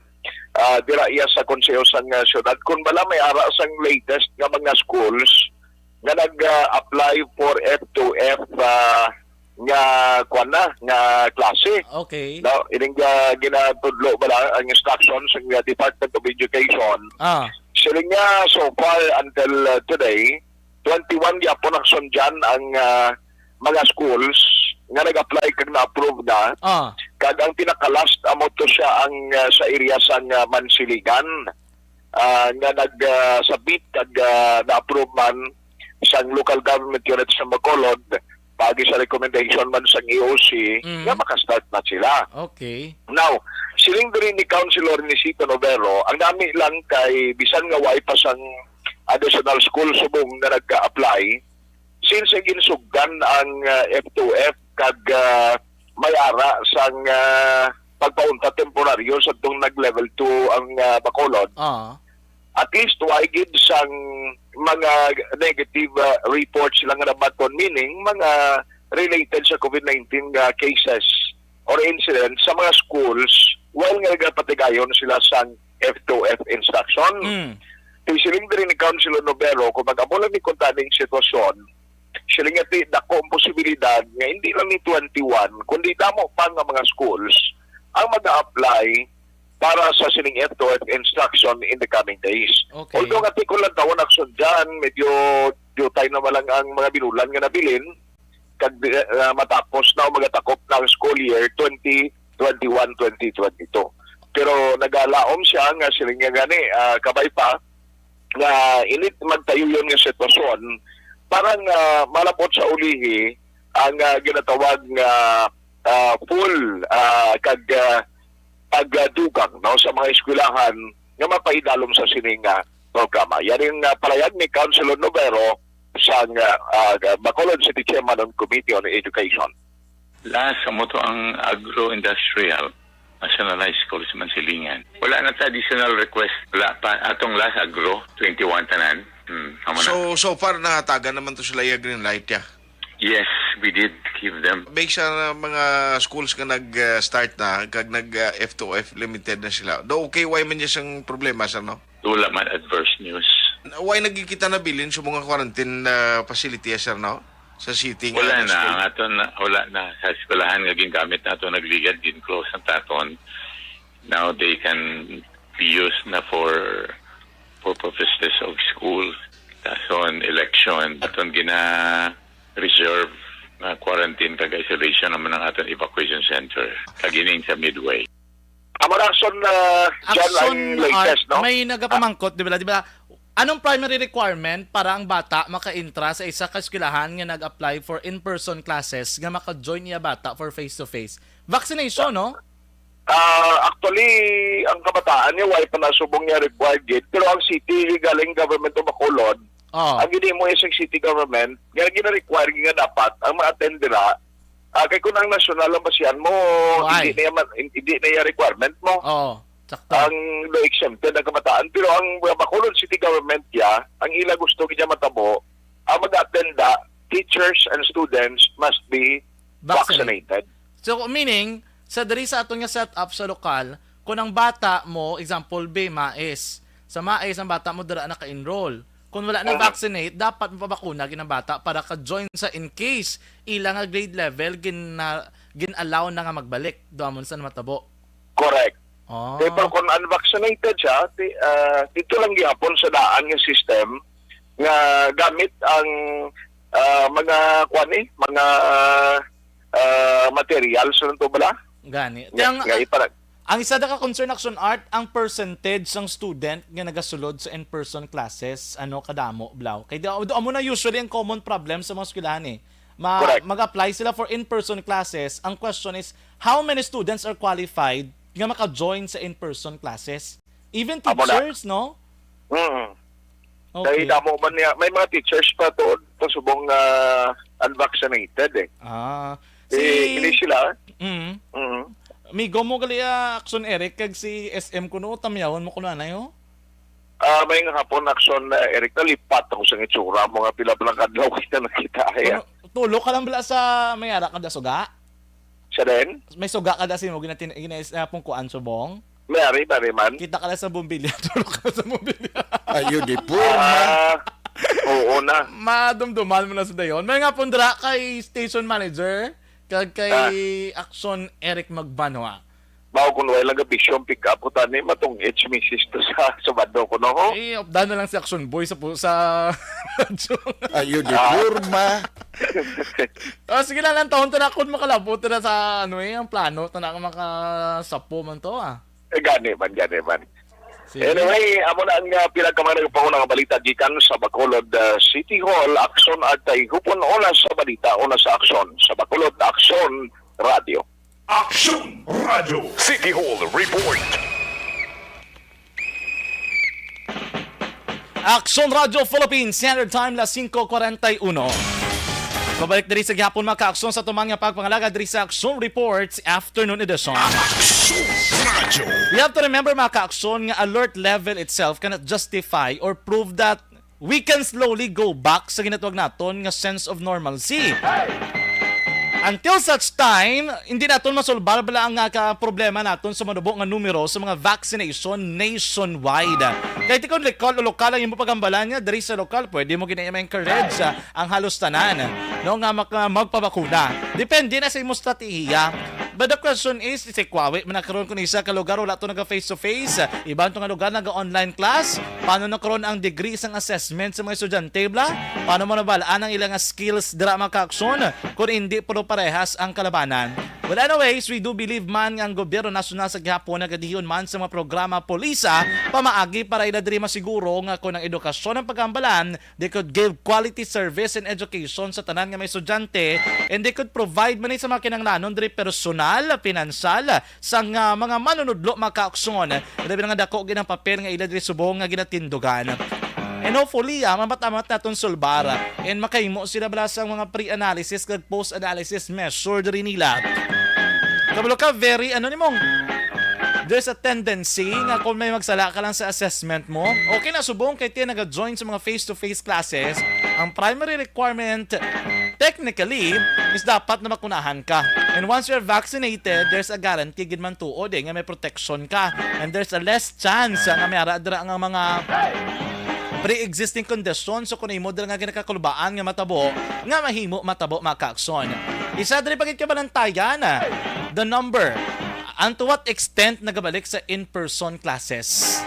Dira iya sa konseho sang syudad kun bala may ara sang latest nga mga schools nga nag-apply for F2F nga klase. Okay. Now, ining ginatudlo bala ang instructions ng Department of Education. Sila nga so far until today, 21 yapon ang sundyan ang mga schools nga nag-apply kag na-approve na. Kag ang pinaka-last amo to siya ang sa area sang Mansiligan. nga nag-submit kag na-approve man sa local government unit sa Bacolod pagi sa recommendation man sa EOC nga makastart na sila. Okay. Now, siling rin ni Councilor Nisito Novero, ang dami lang kay bisan nga way pa sang additional school subong na nagka-apply, since ginsugdan ang F2F kag may ara sang pagpaunta temporaryo sa itong nag-level 2 ang Bacolod, at least why gid sang mga negative reports lang na baton, meaning mga related sa COVID-19 cases or incidents sa mga schools while nga nagpatigayon sila sa F2F instruction. Siling din ni Councilor Novero, kung mag-amulan ni kontaning sitwasyon, siling ati dako ang posibilidad nga hindi lang ni 21, kundi damo pa nga mga schools ang mag-a-apply para sa sining F2F instruction in the coming days. Okay. Although nga tikulan tawon aksyon dyan, medyo dutay na malang ang mga binulan nga nabilin, kag matapos na o magatakop ng school year 2021-2022. Pero nagalaom siya nga siling nga gani, kabay pa, nga init magtayo yun nga sitwasyon, parang malapot sa ulihi ang ginatawag nga full kag pagdugang no, sa mga eskwelahan nga mapaidalom sa sining programa. Yan yung palayag ni Councilor Novero sa Bacolod City Chairman on Committee on Education. Last mo to ang agro-industrial nationalized school sa Mansilingan. Wala na ta additional request. Wala pa atong last agro 21 tanan. So far nahatagan naman to sila yung green light ya. Yes, we did give them. Make sa mga schools nga nag-start na, kag nag-F2F limited na sila. Do okay, why man niya siyang problema, sir, no? Wala man adverse news. Why nagkikita na bilin sa mga quarantine facility, sir, no? Sa city nga. Wala na. Ang aton, wala na. Sa eskwelahan nga gingamit na ito, nagligad, gin-close ang taton. Now they can be used na for purposes of school. Tason, election. Aton reserve quarantine kag isolation naman ang aton evacuation center kagining sa Midway. Ang action na dyan ang latest, no? May nagapamangkot, di ba? Anong primary requirement para ang bata maka-intra sa isa ka eskwelahan nga nag-apply for in-person classes nga maka-join niya bata for face-to-face? Vaccination, no? Actually, ang kabataan niya, why pa nasubong niya required yet. Pero ang city, galing government of Bacolod, ang gini mo isang city government, nga gina-require nga dapat ang ma-attendera, kay kung ang national ang basihan mo, hindi na yung requirement mo. Ang law exempted ang kabataan. Pero ang Bacolod City Government ang ila gusto niya matabo, ang mag-attenda, teachers and students must be vaccinated. So, meaning, sa atong nga set up sa lokal, kung ang bata mo, example B, MAES, sa MAES ang bata mo dara naka-enroll. Kung wala na vaccinate, dapat mapabakuna ginang bata para ka-join sa in case ilang grade level gin-allow na nga magbalik doon sa matabo. Correct. Pero kung unvaccinated siya, dito lang gihapon sa daan ng system nga gamit ang mga materials sa nito bala. Gani. Ang isa na ka-concern action art, ang percentage ng student nga nagasulod sa in-person classes, kadamo, blaw. Kaya doon mo na usually ang common problem sa mga eskwelahan mag-apply sila for in-person classes. Ang question is, how many students are qualified nga maka-join sa in-person classes? Even teachers, no? Okay. Dahil damo man niya, may mga teachers pa to subong unvaccinated hindi sila. Migo mo gali action Eric kag si SM kuno tamyawon mo kuno anayo? May nga hapon action Eric nalipat ako sa itsura mo nga pila kadlaw kita nakita Tulo ka lang bala sa mayara kada suga? Sa din? May suga kada si mo pungkuan subong? Mary man. Kita ka lang sa bumbilya, tulo ka sa bumbilya. Ayun di purma. Oo na. Madumduman mo na sa dayon. May nga pundra kay station manager kag kay Action Eric Magbanwa. Bao kun wala nga vision pick up ko tani matong HMCs to sa bando ko no. Updan na lang si Action Boy sa Ayun di purma. Sige na lang taon na kun makalabot na sa ang plano na makasapo man to Gani man. Sige. Anyway, amo na ang pinagkamanang pangunang balita gikan sa Bacolod City Hall. Aksyon at higupon una sa balita, una sa aksyon. Sa Bacolod Aksyon Radio. Action Radio City Hall Report. Action Radio Philippines, Standard Time, las 5:41. Pabalik diri sa gihapon mga ka-aksyon sa tumang nga pagpangalaga diri sa Action Reports Afternoon Edition. We have to remember mga ka-aksyon nga alert level itself cannot justify or prove that we can slowly go back sa ginatawag naton nga sense of normalcy. Until such time, hindi naton masolbar bala ang problema naton sa manubo nga numero sa mga vaccination nationwide. Kahit ikaw lokal ang imo pagambalan nga diri sa lokal, pwede mo ginaya ma-encourage ang halos tanan no nga magpabakuna. Depende na sa imo strategiya. But the question is, kwawe, manakaroon ko isa ka lugar, wala ito naga face-to-face. Iba ito nga lugar, naga-online class. Paano nakaroon ang degree sang assessment sa mga estudyante, bla? Paano mo nabalaan ang ilang skills dira mga ka-aksyon kung hindi puro parehas ang kalabanan? Well, anyways, we do believe man nga ang gobyerno nasyonal sa gihapon nagadihon man sa mga programa polisa pamaagi para iladiri masiguro nga kung ang edukasyon ng pagambalan, they could give quality service and education sa tanan nga may estudyante, and they could provide man sa mga kinanglanon diri personal, pinansal sa mga manunudlo mga ka-aksyon. Labi nga dako ginang papel nga iladiri subong nga ginatindugan. And hopefully, mamat-amat naton sulbar and makahimo sila bala sa mga pre-analysis kag post-analysis measure diri nila. Kabalo ka, very, there's a tendency nga kung may magsala ka lang sa assessment mo, okay na subong kay tiyan nag-join sa mga face-to-face classes, ang primary requirement, technically, is dapat na makunahan ka. And once you're vaccinated, there's a guarantee gid man tuod nga may protection ka. And there's a less chance nga may ara-dira ang mga pre-existing condition, so kung imo dira nga ginakakulbaan nga matabo, nga mahimo matabo mga ka-aksyon. Isa diri pagit kabalantayan the number and to what extent nagabalik sa in-person classes.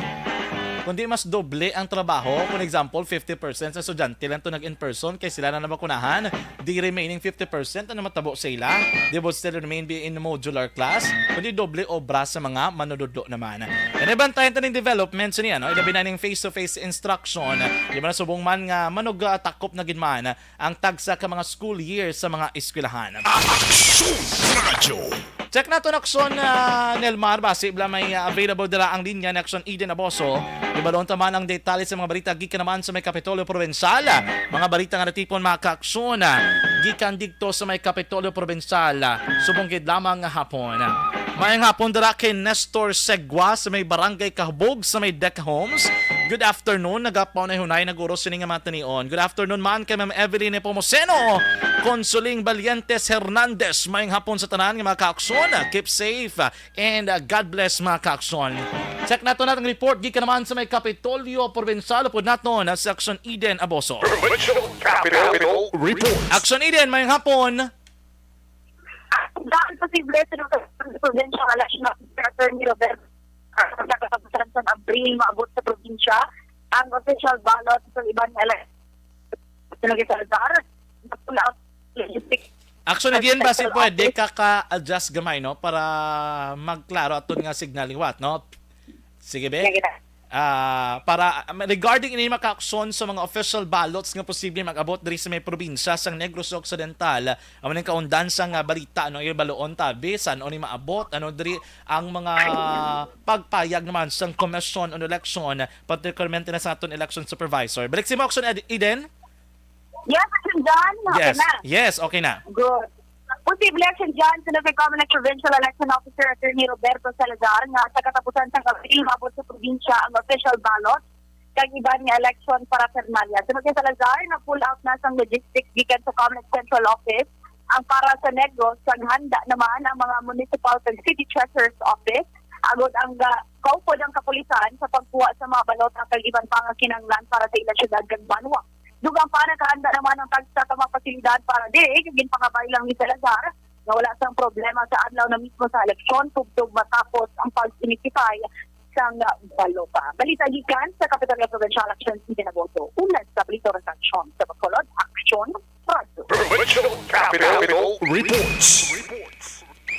Kundi mas doble ang trabaho, for example, 50% sa estudyante lang to nag-in-person kay sila na nabakunahan, the remaining 50% na matabo sa ila, they will still remain in modular class, kundi doble obra sa mga manududlo naman. And ibang tayo ng developments niya, no? Ilabi na ng face-to-face instruction, di ba na subong man nga takop na ginman ang tagsa ka mga school year sa mga eskwelahan. Check nato na Aksyon Nelmar, base bla may available dira ang linya na Aksyon Eden Aboso. Ibalon taman ang detalye sa mga balita gikan naman sa may Kapitolyo Provincial. Mga balita nga natipon mga ka-aksyon gikan dikto sa may Kapitolyo Provincial. Subong gid lamang nga hapon. Mayang hapon dira kay Nestor Segwa sa may Barangay Kahbog sa may Deck Homes. Good afternoon, nagapaw na hunay naguro sini nga matanion. Good afternoon man kay Ma'am Evelyn Nepomuceno, Consuling Valientes Hernandez. Mayang hapon sa tanan nga mga ka-aksyon. Keep safe and God bless mga ka-aksyon. Check nato natong report gikan naman sa may Kapitolyo Provincial pod naton sa Aksyon Eden Aboso. Aksyon Eden, mayang hapon. Dahil posible sa provincial election of Attorney Roberto nakakapasan sa Abril maabot sa probinsya ang official ballot sa ibang election. Sinugit sa Lazar, napula out logistic. Action again ba si pwede ka-adjust gamay no para magklaro aton nga signal liwat no? Sige be. Para regarding ini maka-aksyon sa mga official ballots nga posible mag-abot diri sa may probinsya sang Negros Occidental, amo ning kaundan sang balita no ibaloon ta bisan oni maabot diri ang mga pagpayag naman sang Commission on Election, particularmente na sa aton election supervisor. Balik si mo Aksyon Eden. Yes, Action John. Okay Yes. na. Yes, okay na. Good. Posible Action John sa Comelec Provincial Election Officer Attorney Roberto Salazar nga sa katapusan sa Abril mabot sa probinsya ang official ballot kag iban nga election para Termalia. Sunod kay Salazar na pull out na sang logistics gikan sa Comelec Central Office ang para sa Negros kag handa naman ang mga municipal kag city treasurer's office agod ang kaupod ang kapulisan sa pagkuha sa mga balot kag iban pang kinanglan para sa ilang syudad kag banwa. Dugang pa nakahanda naman ang tagsa sa mga pasilidad para di, kagin pangabay lang ni Salazar na wala sang problema sa adlaw na mismo sa eleksyon, tugtog matapos ang pag-inisipay sa balota. Balita gikan sa Kapitolyo Provincial Action Eden Aboso. Ulan sa Balita Action sa Bacolod, Action Radio.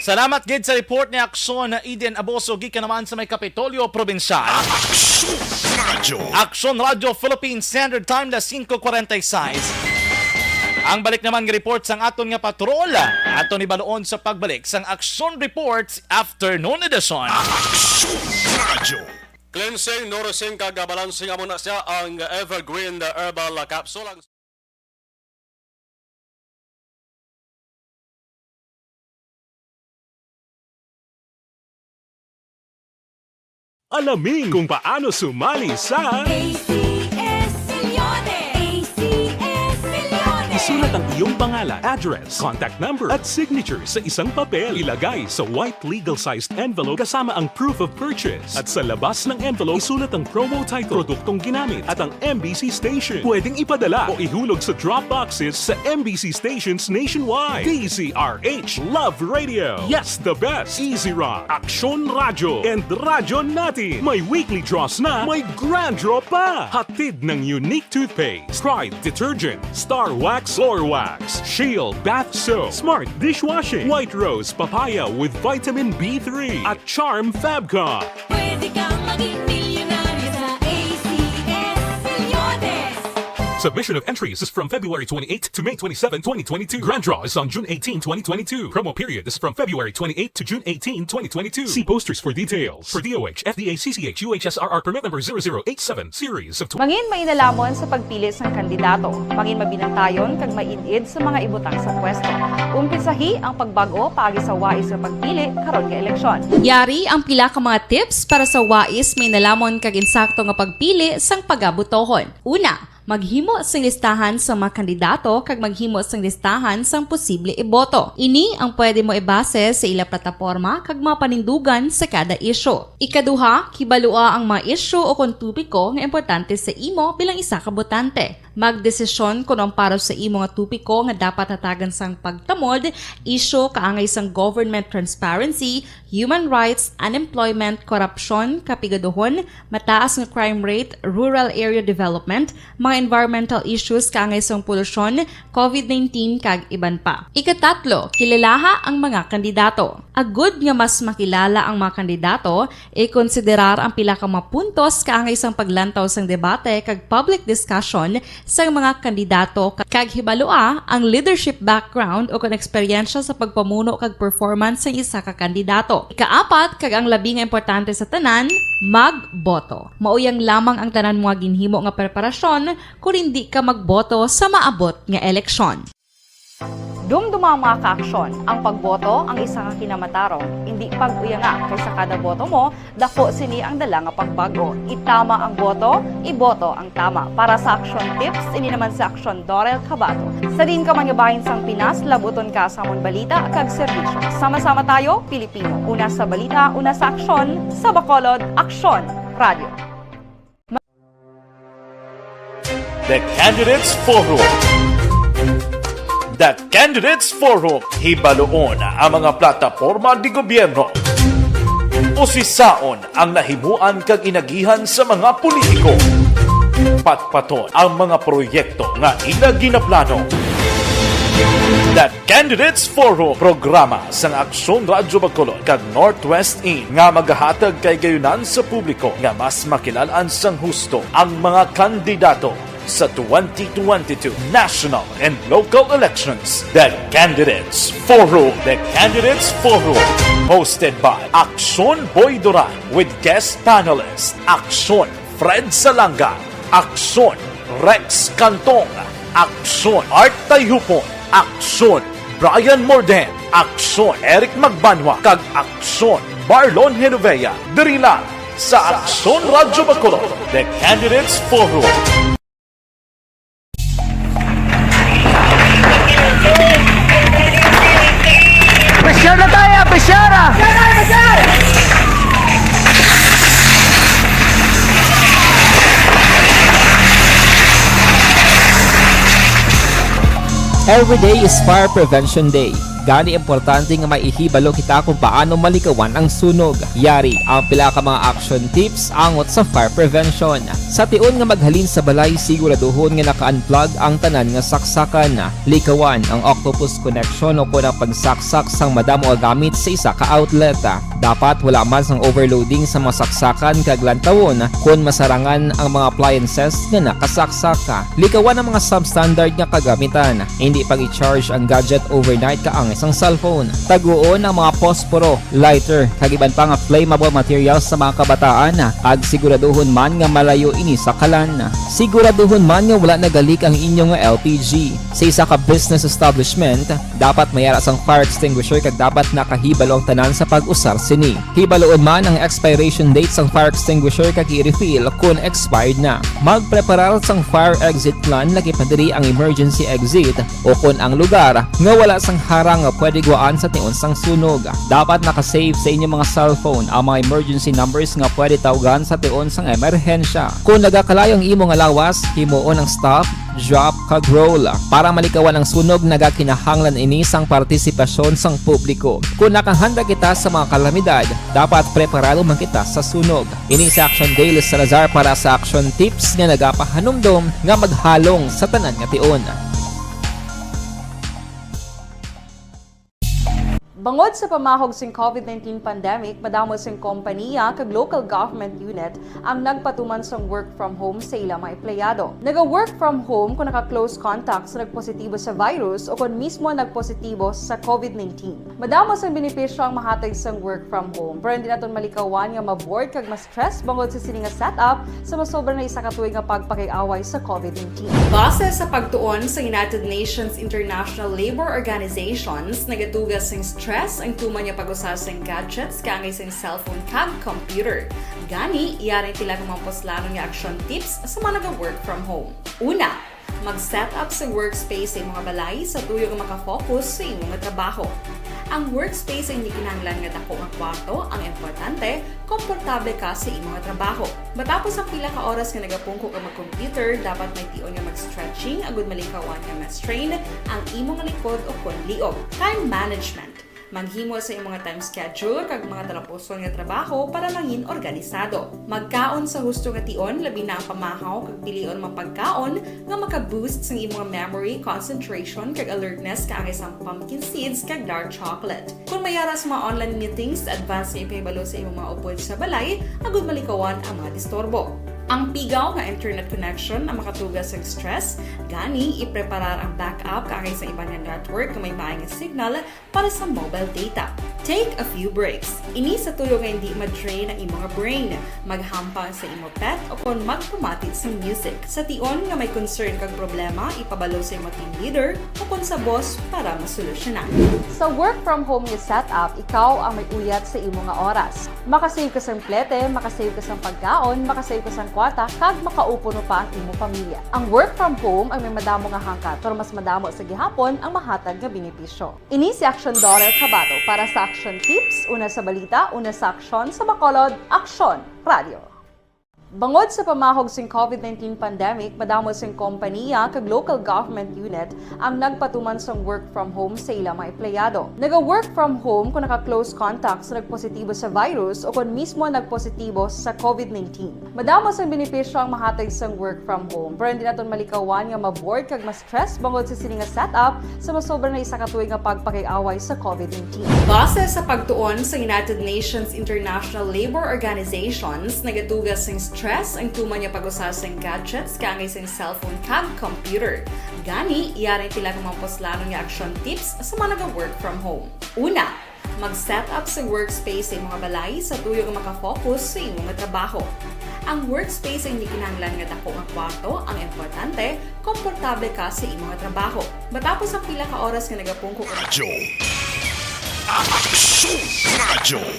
Salamat gid sa report ni Aksyon na Eden Aboso gikan naman sa may Kapitolyo Provincial. Aksyon Radio Philippines Standard Time na 5:46. Ang balik naman nga report sang aton nga patrol aton ni baloon sa pagbalik sang Aksyon Reports Afternoon Edition. Cleansing, nourishing, kagabalansing amo na siya ang Evergreen Herbal Capsule. Alamin kung paano sumali sa ACS Milyones! ACS Milyones! Isulat ang iyong pangalan, address, contact number at signature sa isang papel. Ilagay sa white legal-sized envelope kasama ang proof of purchase. At sa labas ng envelope, isulat ang promo title, produktong ginamit at ang MBC station. Pwedeng ipadala o ihulog sa drop boxes sa MBC stations nationwide. DZRH Love Radio. Yes, the best. Easy Rock, Aksyon Radio, and Radyo Natin. May weekly draws na, may grand draw pa. Hatid ng unique toothpaste, Pride Detergent, Star Wax Floor Wax, Shield Bath Soap, Smart Dishwashing, White Rose Papaya with Vitamin B3 at Charm Fabcon. Pwede kang maging milyonaryo sa ACS Milyones! Submission of entries is from February 28 to May 27, 2022. Grand draw is on June 18, 2022. Promo period is from February 28 to June 18, 2022. See posters for details. For DOH, FDA, CCH, UHSRR permit number 0087 series of Mangin mainalamon sa pagpili sang kandidato, mangin mabinantayon kag mainid sa mga ibutang sa pwesto. Umpisahi ang pagbago paagi sa wais sa pagpili karon nga eleksyon. Yari ang pila ka mga tips para sa wais may nalamon kag insakto nga pagpili sang pagabutohon. Una, maghimo sang listahan sa mga kandidato kag maghimo sang listahan sang posible iboto. Ini ang pwede mo ibase sa ila plataporma kag mga panindugan sa kada isyu. Ikaduha, kibalua ang mga isyu o kung tupiko nga importante sa imo bilang isa ka botante. Magdesisyon kung ang para sa imo nga tupiko nga dapat hatagan sang pagtamod, isyu kaangay sang government transparency, human rights, unemployment, korupsyon, kapigaduhon, mataas nga crime rate, rural area development, mga environmental issues kaangay sang polusyon, COVID-19 kag iban pa. Ikatatlo, kilalaha ang mga kandidato. Agud nga mas makilala ang mga kandidato, i-konsiderar ang pila ka mga puntos kaangay sang paglantaw sang debate kag public discussion sang mga kandidato kag hibalua ang leadership background o kon eksperyensya sa pagpamuno kag performance sa isa ka kandidato. Ikaapat, kag ang labi nga importante sa tanan, magboto. Mauyang lamang ang tanan mga ginhimo nga preparasyon kung hindi ka magboto sa maabot nga eleksyon. Dumduma mga kaaksyon, ang pagboto ang isa ka kinamatarong, hindi pag-uyanga kaysa kada boto mo, dako sini ang dala nga pagbago. Itama ang boto, iboto ang tama. Para sa action tips, ini naman sa Aksyon Dorel Cabato. Sa din ka manyabahin sang Pinas, labuton ka sa amon balita kag serbisyo. Sama-sama tayo, Pilipino. Una sa balita, una sa aksyon, sa Bacolod, Aksyon Radio. The Candidates Forum. The Candidates Forum. Hibaloon ang mga plataporma di gobyerno. Usisaon ang nahimuan kag inagihan sa mga politiko. Patpaton ang mga proyekto nga ila ginaplano. The Candidates Forum, programa sang Aksyon Radio Bacolod kag Northwest In nga magahatag kay gayunan sa publiko nga mas makilalaan sang husto ang mga kandidato sa 2022 national and local elections. The Candidates Forum. The Candidates Forum. Hosted by Aksyon Boy Duran with guest panelists Aksyon Fred Salanga, Aksyon Rex Cantong, Aksyon Art Tayupon, Aksyon Brian Morden, Aksyon Eric Magbanwa, kag Aksyon Marlon Genovea. Diri lang sa Aksyon Radio Bacolod. The Candidates Forum. Besyara tayo! Besyara! Every day is Fire Prevention Day. Gani importante nga maihibalo kita kung paano malikawan ang sunog. Yari ang pila ka mga action tips angot sa fire prevention. Sa tion nga maghalin sa balay, siguraduhon nga naka-unplug ang tanan nga saksakan. Likawan ang octopus connection o kung ang pagsaksak sang madamo nga gamit sa isa ka outlet. Dapat wala man sang overloading sa masaksakan kag lantawon kung masarangan ang mga appliances nga nakasaksaka. Likawan ang mga substandard nga kagamitan. Hindi pag i-charge ang gadget overnight kaang isang cellphone. Taguon ang mga posporo, lighter, kag iban pa nga flammable materials sa mga kabataan. Ag siguraduhon man nga malayo ini sa kalan. Siguraduhon man nga wala nagalik ang inyong nga LPG. Sa isa ka business establishment, dapat mayara sang fire extinguisher kag dapat nakahibalo ang tanan sa pag-usar sini. Hibaloon man ang expiration date sang fire extinguisher kag i-refill kung expired na. Magpreparar sang fire exit plan laki padiri ang emergency exit o kung ang lugar nga wala sang harang nga pwede guwaan sa tion sang sunog. Dapat nakasave sa inyong mga cellphone ang mga emergency numbers nga pwede tawagan sa tion sang emerhensya. Kung nagakalayo ang imong lawas, himuon ang stop, drop, kag roll. Para malikawan ang sunog, nagakinahanglan ini sang partisipasyon sang publiko. Kung nakahanda kita sa mga kalamidad, dapat preparado man kita sa sunog. Ini sa Action Daily Salazar para sa action tips nga nagapahanumdom nga maghalong sa tanan nga tion. Bangod sa pamahog sing COVID-19 pandemic, madamo sing kompanya kag local government unit ang nagpatuman sang work from home sa ilang mga empleyado. Naga-work from home kung naka-close contact sa nagpositibo sa virus o kung mismo nagpositibo sa COVID-19. Madamo sang benepisyo ang mahatag sang work from home, pero hindi naton malikawan nga ma-bored kag ma-stress bangod sa sini nga setup sa masobra na isa ka tuig nga pagpakiaway sa COVID-19. Base sa pagtuon sa United Nations International Labour Organizations, nagatugas sing stress ang tuman niya pag-usar sa gadgets kaangay sa cellphone kag computer. Gani, iyarin tila kung mga poslano nga action tips sa mga nag-work from home. Una, mag-set up sa workspace sa imong balay sa tuyo nga makafocus sa imong trabaho. Ang workspace ay hindi kinahanglan nga dako nga kwarto, ang importante, komportable ka sa imong trabaho. Matapos ang pila ka oras nga nagapungko ka mag-computer, dapat may tion nga mag-stretching agud malikawan nga ma-strain ang imong likod o kon liog. Time management. Maghimo sa imong time schedule kag mga talapuson nga trabaho para mangin organisado. Magkaon sa husto nga tion, labi na ang pamahaw kag pilion mapagkaon nga maka-boost sa imong memory, concentration kag alertness kaangay sa pumpkin seeds kag dark chocolate. Kung mayara sa mga online meetings, advance nga ipahibalo sa imong mga upod sa balay, agud malikawan ang mga disturbo. Ang pigaw nga internet connection ang makatugas sa stress, gani ipreparar ang backup kaangay sa ibang network na may maayong signal para sa mobile data. Take a few breaks. Ini sa tuyo nga hindi ma-drain ang imong brain, maghampang sa imong pet o kung magpumatit sa music. Sa tion nga may concern kag problema, ipabalo sa imong team leader o kung sa boss para masolusyonan. Sa work from home nga setup, ikaw ang may uyat sa imong nga oras. Makasave ka sa plete, makasave ka sa pagkaon, makasave ka sa kwarta, kag makaupo no pa ang imong pamilya. Ang work from home ay may madamo nga hangkat, pero mas madamo sa gihapon ang mahatag nga benepisyo. Ini si Action Daughter Cabato para sa Action Tips, una sa balita, una sa aksyon sa Bacolod, Aksyon Radio. Bangod sa pamahog sing COVID-19 pandemic, madamo sing kompanya kag local government unit ang nagpatuman sang work from home sa ilang mga empleyado. Naga-work from home kung naka-close contact sa nagpositibo sa virus o kung mismo nagpositibo sa COVID-19. Madamo sang benepisyo ang mahatag sang work from home, pero hindi naton malikawan nga ma-bored kag ma-stress bangod sa sini nga setup sa masobra na isa ka tuig nga pagpakiaway sa COVID-19. Base sa pagtuon sa United Nations International Labour Organizations, nagatugas sing stress ang tuman niya pag-usar sa gadgets kaangay sa cellphone kag computer. Gani, iyarin tila kung mga poslano nga action tips sa mga nag-work from home. Una, mag-set up sa workspace sa imong balay sa tuyo nga makafocus sa imong trabaho. Ang workspace ay hindi kinahanglan nga dako nga kwarto, ang importante, komportable ka sa imong trabaho. Matapos ang pila ka oras nga nagapungko ka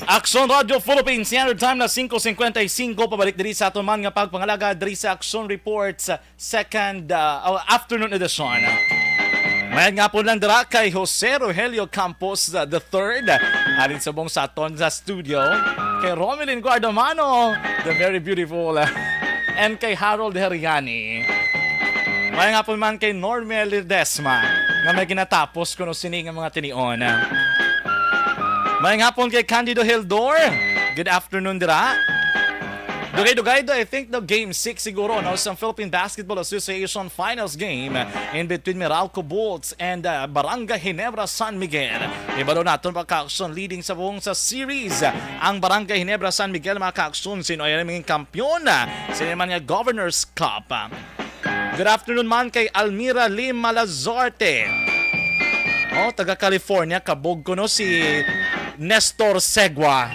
Action Radio Philippines, Standard Time na 5:55, pabalik diri sa aton man nga pagpangalaga diri sa Action Reports second afternoon edition. Mayad nga po lang dira kay Jose Rogelio Campos III, arin sa buong sa aton sa studio, kay Romelyn Guardamano, the very beautiful, and kay Harold Heriani. May nga po man kay Normel Ledesma nga may ginatapos kuno sini nga mga tinion. May nga po kay Candido Hildor. Good afternoon dira. Dugay-dugay do, I think the game 6 siguro no, sa Philippine Basketball Association Finals game in between Meralco Bolts and Barangay Ginebra San Miguel. Ibalo natin pagka-action leading sa buong sa series. Ang Barangay Ginebra San Miguel mga ka-action, sino ay naming kampiyon sino naman nga Governor's Cup. Good afternoon man kay Almira Lim Malazarte. Oh, taga California, kabog ko no si Nestor Segua.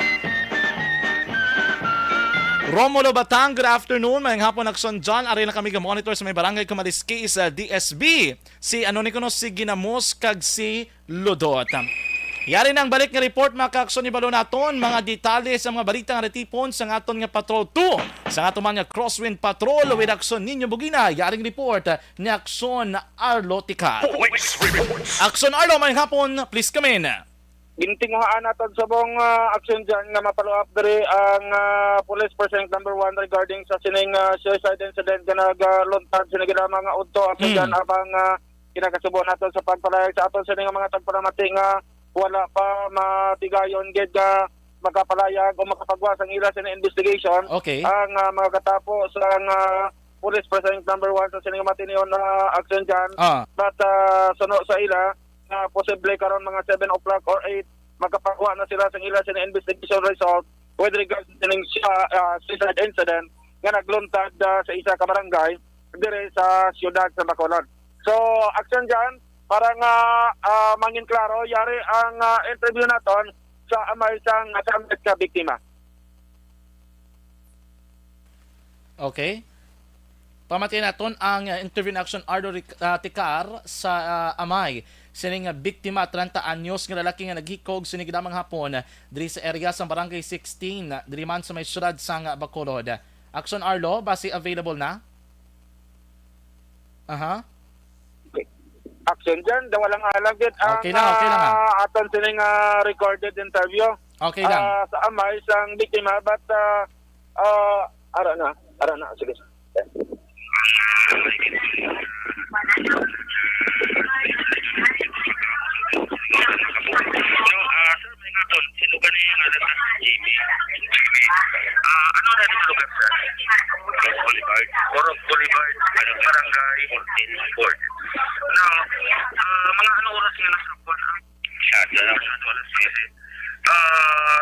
Romulo Batang, good afternoon. Mayang hapon aksyon dyan. Ari na kami ga-monitor sa may barangay Kumaliski sa DSB. Si si Ginamos kag si Ludot. Yari nang balik nga report mga ka-aksyon ni Balo naton. Mga detalye sa mga balita nga retipon sa aton nga Patrol 2. Sa aton mga Crosswind Patrol with aksyon ninyo Bugina. Yaring report ni aksyon Arlo Ticar. Aksyon Arlo, mayang hapon. Please come in. Gintinguhaan natin sa buong aksyon dyan nga mapalo up diri ang police precinct number 1 regarding sa sining suicide incident na nagluntad sinigila mga udto aksyon dyan abang kinakasubo natin sa pagpalayag sa aton sining mga tagparamati nga wala pa matigayon gid makapalayag o makapagwas ang ila sa investigation. Okay. Ang mga katapos ang police precinct number 1 sa sining matiniyon na aksyon dyan but suno sa ila posible karon mga 7 o'clock or 8 magkapagwa na sila sa ila sa investigation result with regards to ning suicide incident nga nagluntad sa isa ka barangay dire sa siyudad sa Bacolod. So action dyan para nga mangin klaro yari ang interview naton sa amay sang nakamit ka biktima. Okay. Pamatiin naton ang interview na action Arlo Ticar sa amay sining biktima 30 anyos nga lalaki nga naghikog sining damang hapon diri sa area sa barangay 16 diri man sa may syudad sang Bacolod. Action Arlo, basi available na? Aha. Action dyan, walang alagid ang okay lang. aton sining recorded interview. Okay lang. Sa amay sang biktima but ara na sige. Sino ba na yung alatas Jimmy? Ano na yung lugar sa? Boulevard. Orok Boulevard. Barangay 14. No, mga ano oras nga nasapon? Shadow lang.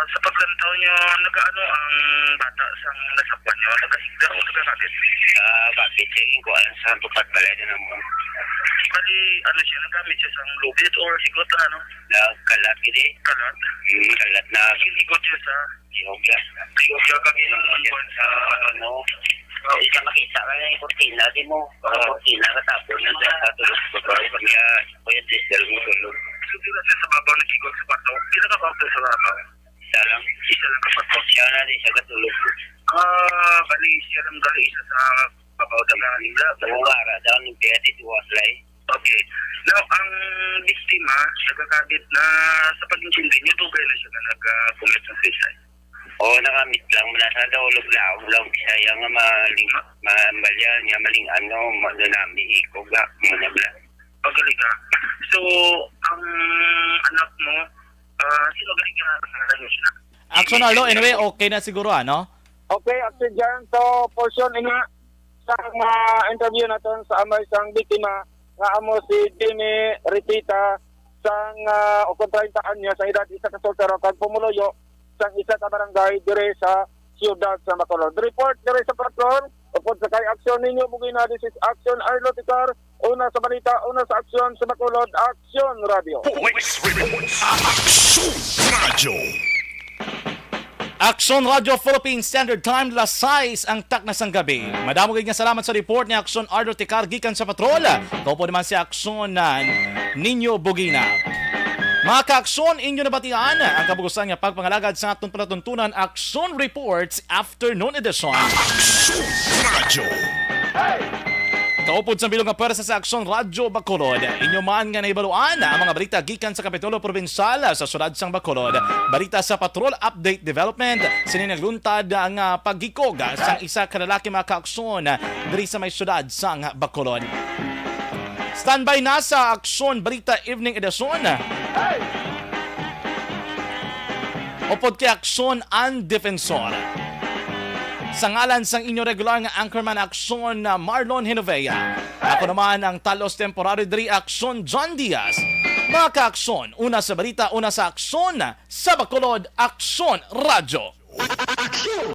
Sa paglantaw nyo, nag-ano ang bata sa nasapon nyo? Nag-asigda o nag-akit? Bakit siya ko alam sa tupad balay na naman. Bali, ano siya, nagamit siya sa lubid or sigot na ano? Kalat, hindi. Kalat? Kalat na. Sinigot siya sa Gihogya. Gihogya kami naman sa ano. Ika makita ka na yung kortina, di mo. Kortina ka tapos na sa tulog ko. Kaya, kuya diesel mo tulog. Siguro siya sa babaw na sigot sa pato. Pinakapapto sa babaw. Isa lang kapato. Siya na din siya katulog. Bali, siya lang gali isa sa babaw na nila. Tawara, daw ng kaya dito waslay. Okay. Now, ang biktima, nagkakabit na sa pag-intindi niyo, tugay na siya na nag-commit ng suicide. Oo, nakamit lang. Nasa daulog lang siya yung mabalyan, yung maling ano, manunami, ikog, manabla. Pagaling ka. So, ang anak mo, sino galing ka na siya? Action Arlo, anyway, okay na siguro ano? Okay, action dyan. So, portion nga sa interview natin sa amay sang biktima nga amo si Jimmy Ripita sang kontrahentahan niya sa edad isa ka soltero kag pumuloyo sang isa ka barangay dire sa siyudad sa Bacolod. Report dire sa patrol upod sa kay aksyon ninyo Bugina. This is Action Arlo Ticar. Una sa balita, una sa aksyon sa Bacolod, Action Radio. Action Radio. Action Radio Philippine Standard Time, las 6 ang taknas ng gabi. Madamo nga salamat sa report ni Action Arlo Ticar gikan sa patrol. Kaupo naman si Action na Ninyo Bugina. Mga ka-aksyon, inyo nabatian ang kabugusan nga pagpangalagad sa atong palatuntunan Action Reports Afternoon Edition. Action Radio. Kaupod sa bilog nga pwersa sa Aksyon Radyo Bacolod. Inyo man nga naibaluan ang mga balita gikan sa Kapitulo Provincial sa Syudad sang Bacolod. Balita sa Patrol Update Development. Sini nagluntad ang paggikog sa isa ka lalaki mga kaaksyon diri sa may syudad sang Bacolod. Standby na sa Aksyon Balita Evening Edition. Upod kay Aksyon ang Defensor. Sa ngalan sang inyo regular nga anchorman Aksyon na Marlon Hinovea. Ako naman ang talos temporary diri Aksyon John Diaz. Mga ka-aksyon, una sa balita, una sa aksyon sa Bacolod Aksyon Radyo.